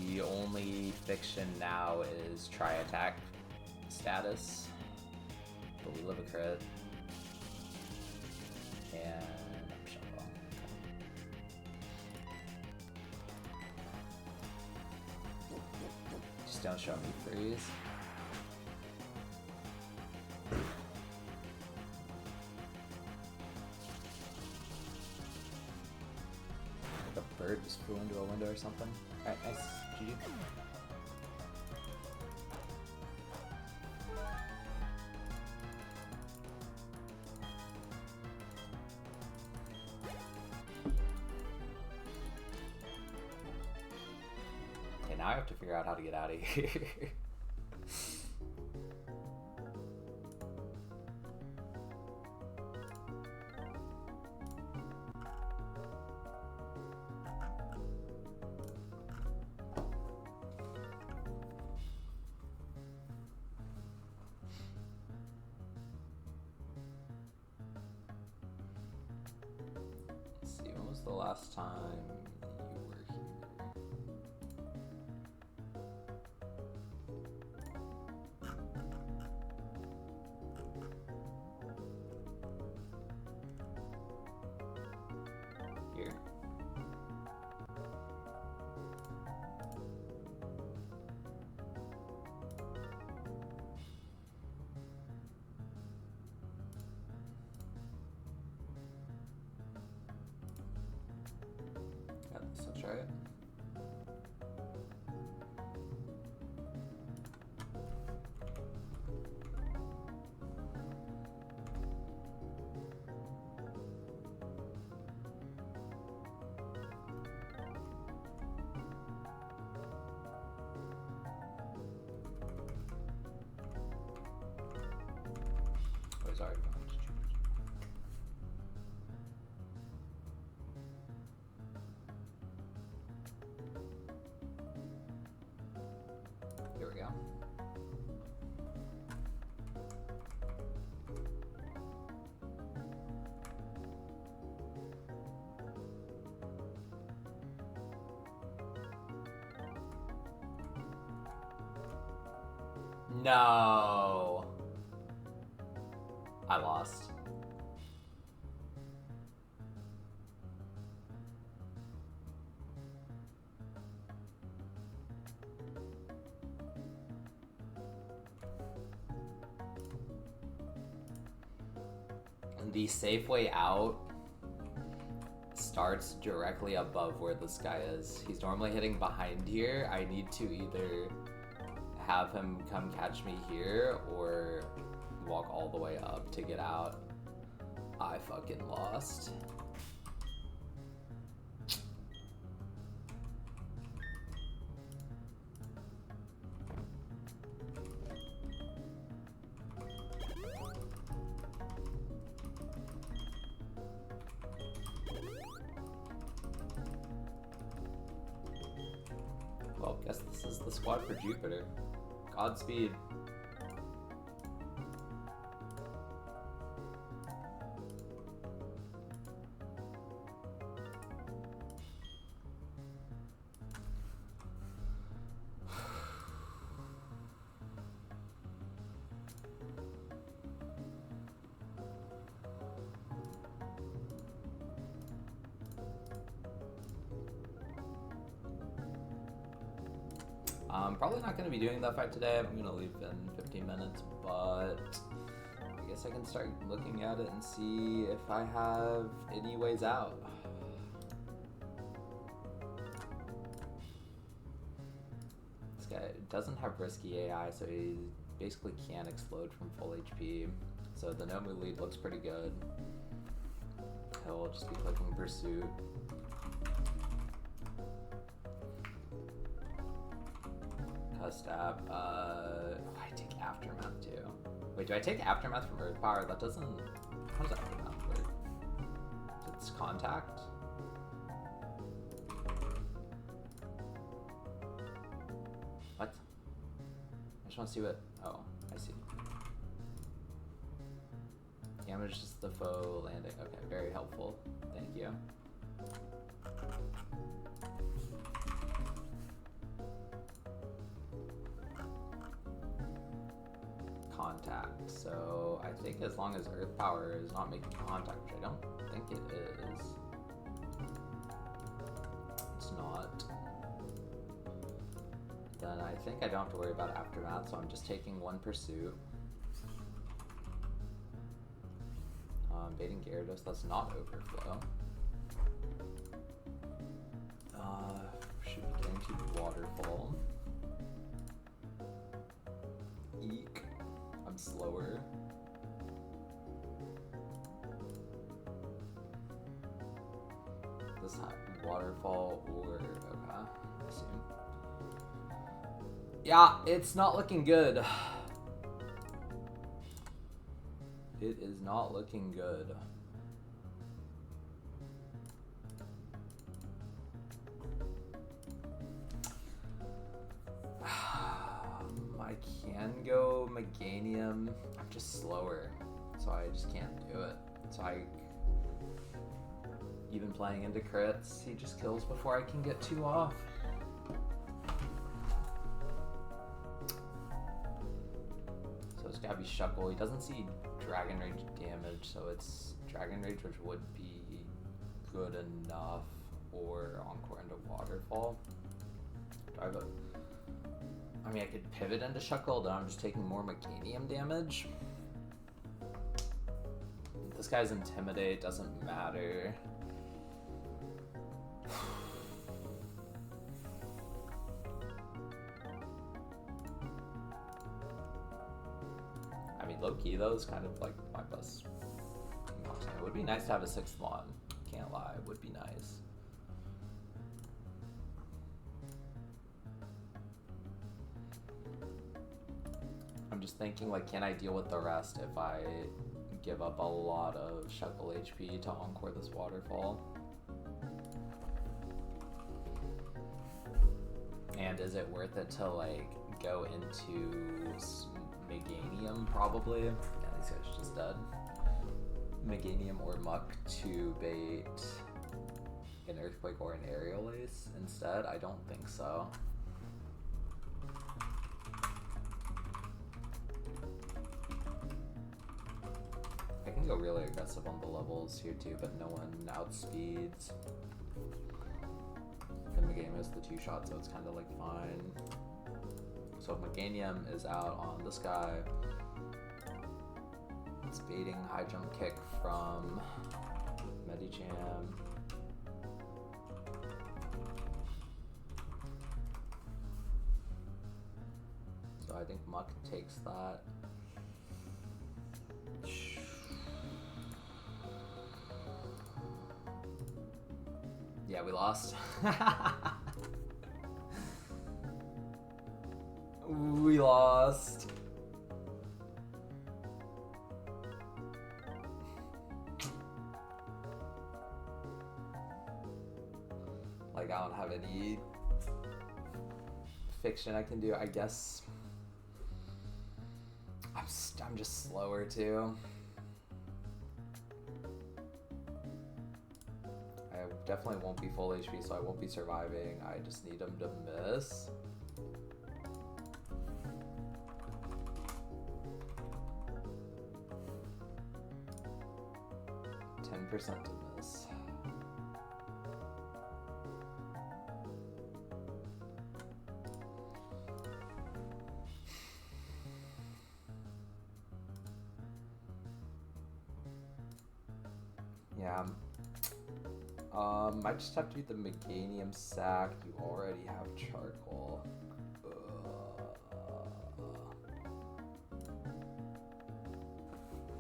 The only fiction now is try attack status, but we live a crit. And up shuffle. Just don't show me freeze. Like a bird just flew into a window or something. Alright, nice. GG. Okay, now I have to figure out how to get out of here. Let's see, when was the last time you were here? Here. Yeah, this looks right. Oh, sorry. Here we go. No. I lost. The safe way out starts directly above where this guy is. He's normally hitting behind here. I need to either have him come catch me here or walk all the way up to get out. I fucking lost. Well, guess this is the squad for Jupiter. Godspeed. I'm probably not going to be doing that fight today. I'm going to leave in 15 minutes, but I guess I can start looking at it and see if I have any ways out. This guy doesn't have risky AI, so he basically can't explode from full HP. So the Nomu lead looks pretty good. He'll just be clicking Pursuit. Stab. I take Aftermath too. Wait, do I take Aftermath from Earth Power? That doesn't. How does Aftermath work? It's contact. What? I just want to see what. Oh, I see. Damages the foe landing. Okay, very helpful. Thank you. Contact. So I think as long as Earth Power is not making contact, which I don't think it is. It's not. Then I think I don't have to worry about Aftermath, so I'm just taking one pursuit. Baiting Gyarados, that's not Overflow. Should be guaranteed Waterfall. Eek. I'm slower. This Waterfall or okay, I assume. Yeah, it's not looking good. It is not looking good. I can go Meganium. I'm just slower, so I just can't do it. So even playing into crits, he just kills before I can get 2 off. So it's gotta be Shuckle. He doesn't see Dragon Rage damage, so it's Dragon Rage, which would be good enough, or Encore into Waterfall. Do I have I mean, I could pivot into Shuckle, then I'm just taking more Meganium damage. This guy's Intimidate, doesn't matter. I mean, low-key though is kind of like my best team option. It would be nice to have a 6th one. Can't lie, it would be nice. I'm just thinking, like, can I deal with the rest if I give up a lot of Shuckle HP to Encore this Waterfall? And is it worth it to, like, go into Meganium, probably? Yeah, these guys are just dead. Meganium or Muck to bait an Earthquake or an Aerial Ace instead? I don't think so. I can go really aggressive on the levels here too, but no one outspeeds. And Meganium is the 2-shot, so it's kind of like fine. So if Meganium is out on this guy, it's baiting High Jump Kick from Medicham. So I think Muck takes that. Yeah, we lost. We lost. Like, I don't have any fiction I can do. I guess I'm just slower too. I definitely won't be full HP, so I won't be surviving. I just need him to miss. %10 to miss. Yeah. Might just have to do the Meganium sack. You already have Charcoal.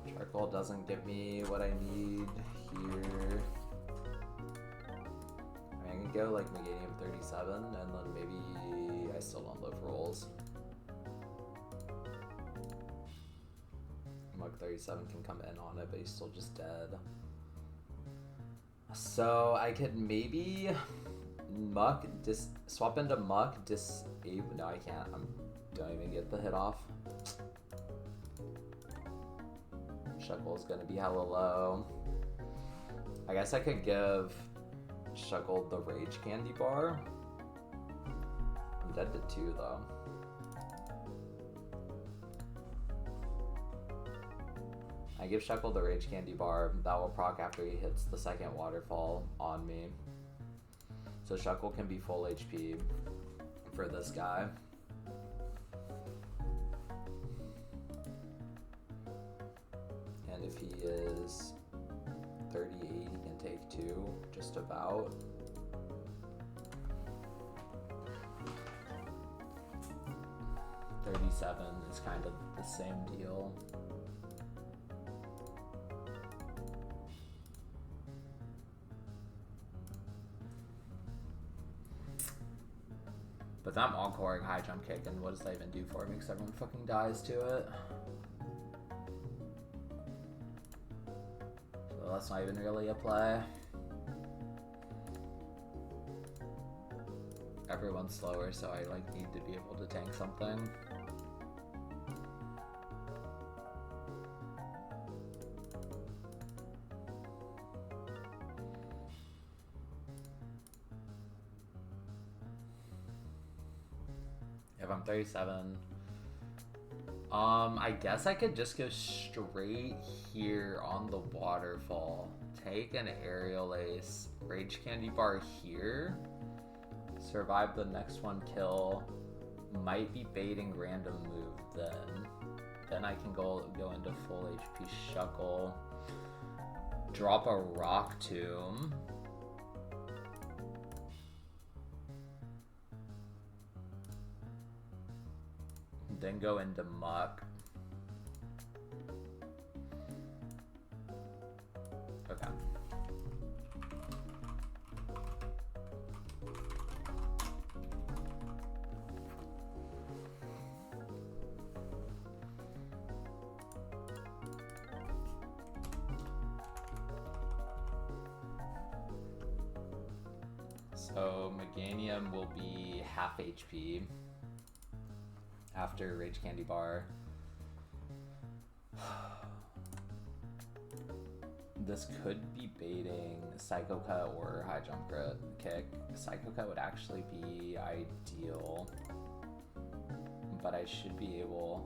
Charcoal doesn't give me what I need here. I can go like Meganium 37 and then maybe I still don't live rolls. Mug 37 can come in on it, but he's still just dead. So I could maybe Muck, swap into Muck, disable. No, I can't. Don't even get the hit off. Shuckle's gonna be hella low. I guess I could give Shuckle the Rage Candy bar. I'm dead to 2 though. I give Shuckle the Rage Candy bar. That will proc after he hits the second waterfall on me. So Shuckle can be full HP for this guy. And if he is 38, he can take 2, just about. $37 is kind of the same deal. But I'm encoring high jump kick, and what does that even do for me? Because everyone fucking dies to it. So that's not even really a play. Everyone's slower, so I like need to be able to tank something. If I'm 37, I guess I could just go straight here on the waterfall, take an aerial ace, Rage Candy bar here, survive the next one kill, might be baiting random move then I can go into full HP Shuckle, drop a Rock Tomb, then go into Muck. Okay. So Meganium will be half HP after Rage Candy bar. This could be baiting Psycho Cut or High Jump Kick. Psycho Cut would actually be ideal, but I should be able.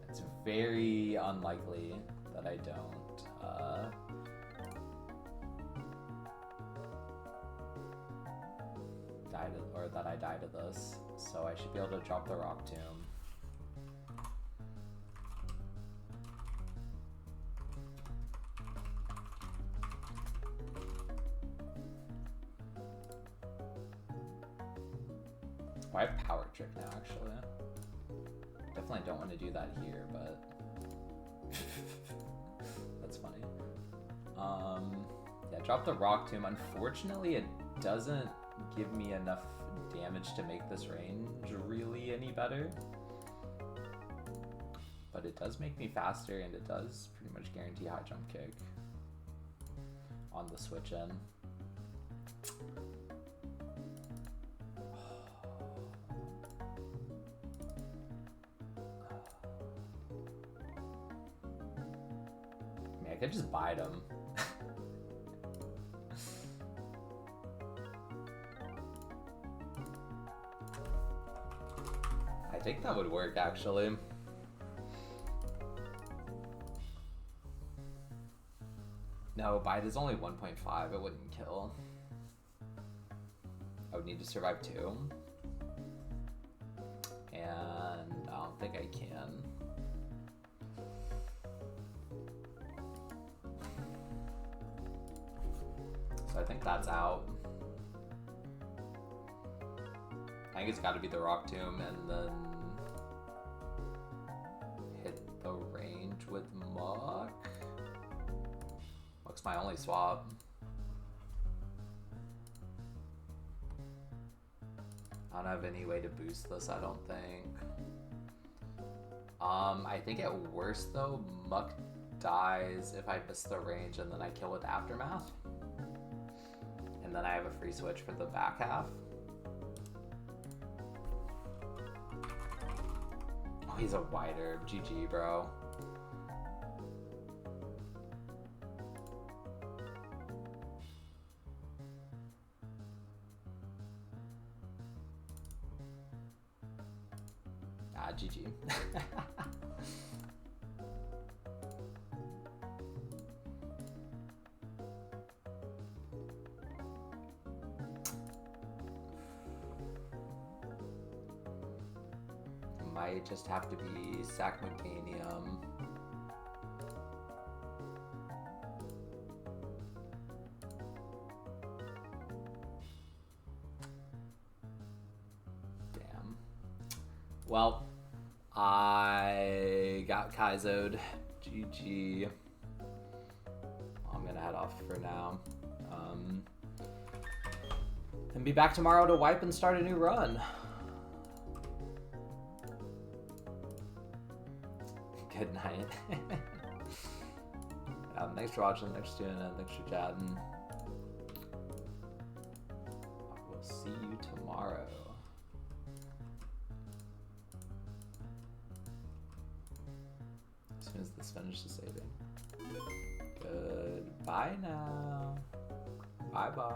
It's very unlikely that I don't. That I die to this, so I should be able to drop the Rock Tomb. Oh, I have Power Trick now, actually. Definitely don't want to do that here, but that's funny. Yeah, drop the Rock Tomb. Unfortunately, it doesn't give me enough damage to make this range really any better, but it does make me faster, and it does pretty much guarantee high jump kick on the switch in. I mean, I could just bite him. I think that would work, actually. No, bite is only 1.5. It wouldn't kill. I would need to survive 2. And I don't think I can. So I think that's out. I think it's got to be the Rock Tomb and then hit the range with Muck. Muck's my only swap. I don't have any way to boost this, I don't think. I think at worst though, Muck dies if I miss the range and then I kill with Aftermath. And then I have a free switch for the back half. Oh, he's a White Herb. GG, bro. Yeah, GG. Might just have to be Sacmacanium. Damn. Well, I got Kaizo'd. GG. I'm gonna head off for now. And be back tomorrow to wipe and start a new run. Good night. Thanks for watching, thanks for tuning in, thanks for chatting. We'll see you tomorrow. As soon as this finishes saving. Goodbye now. Bye bye.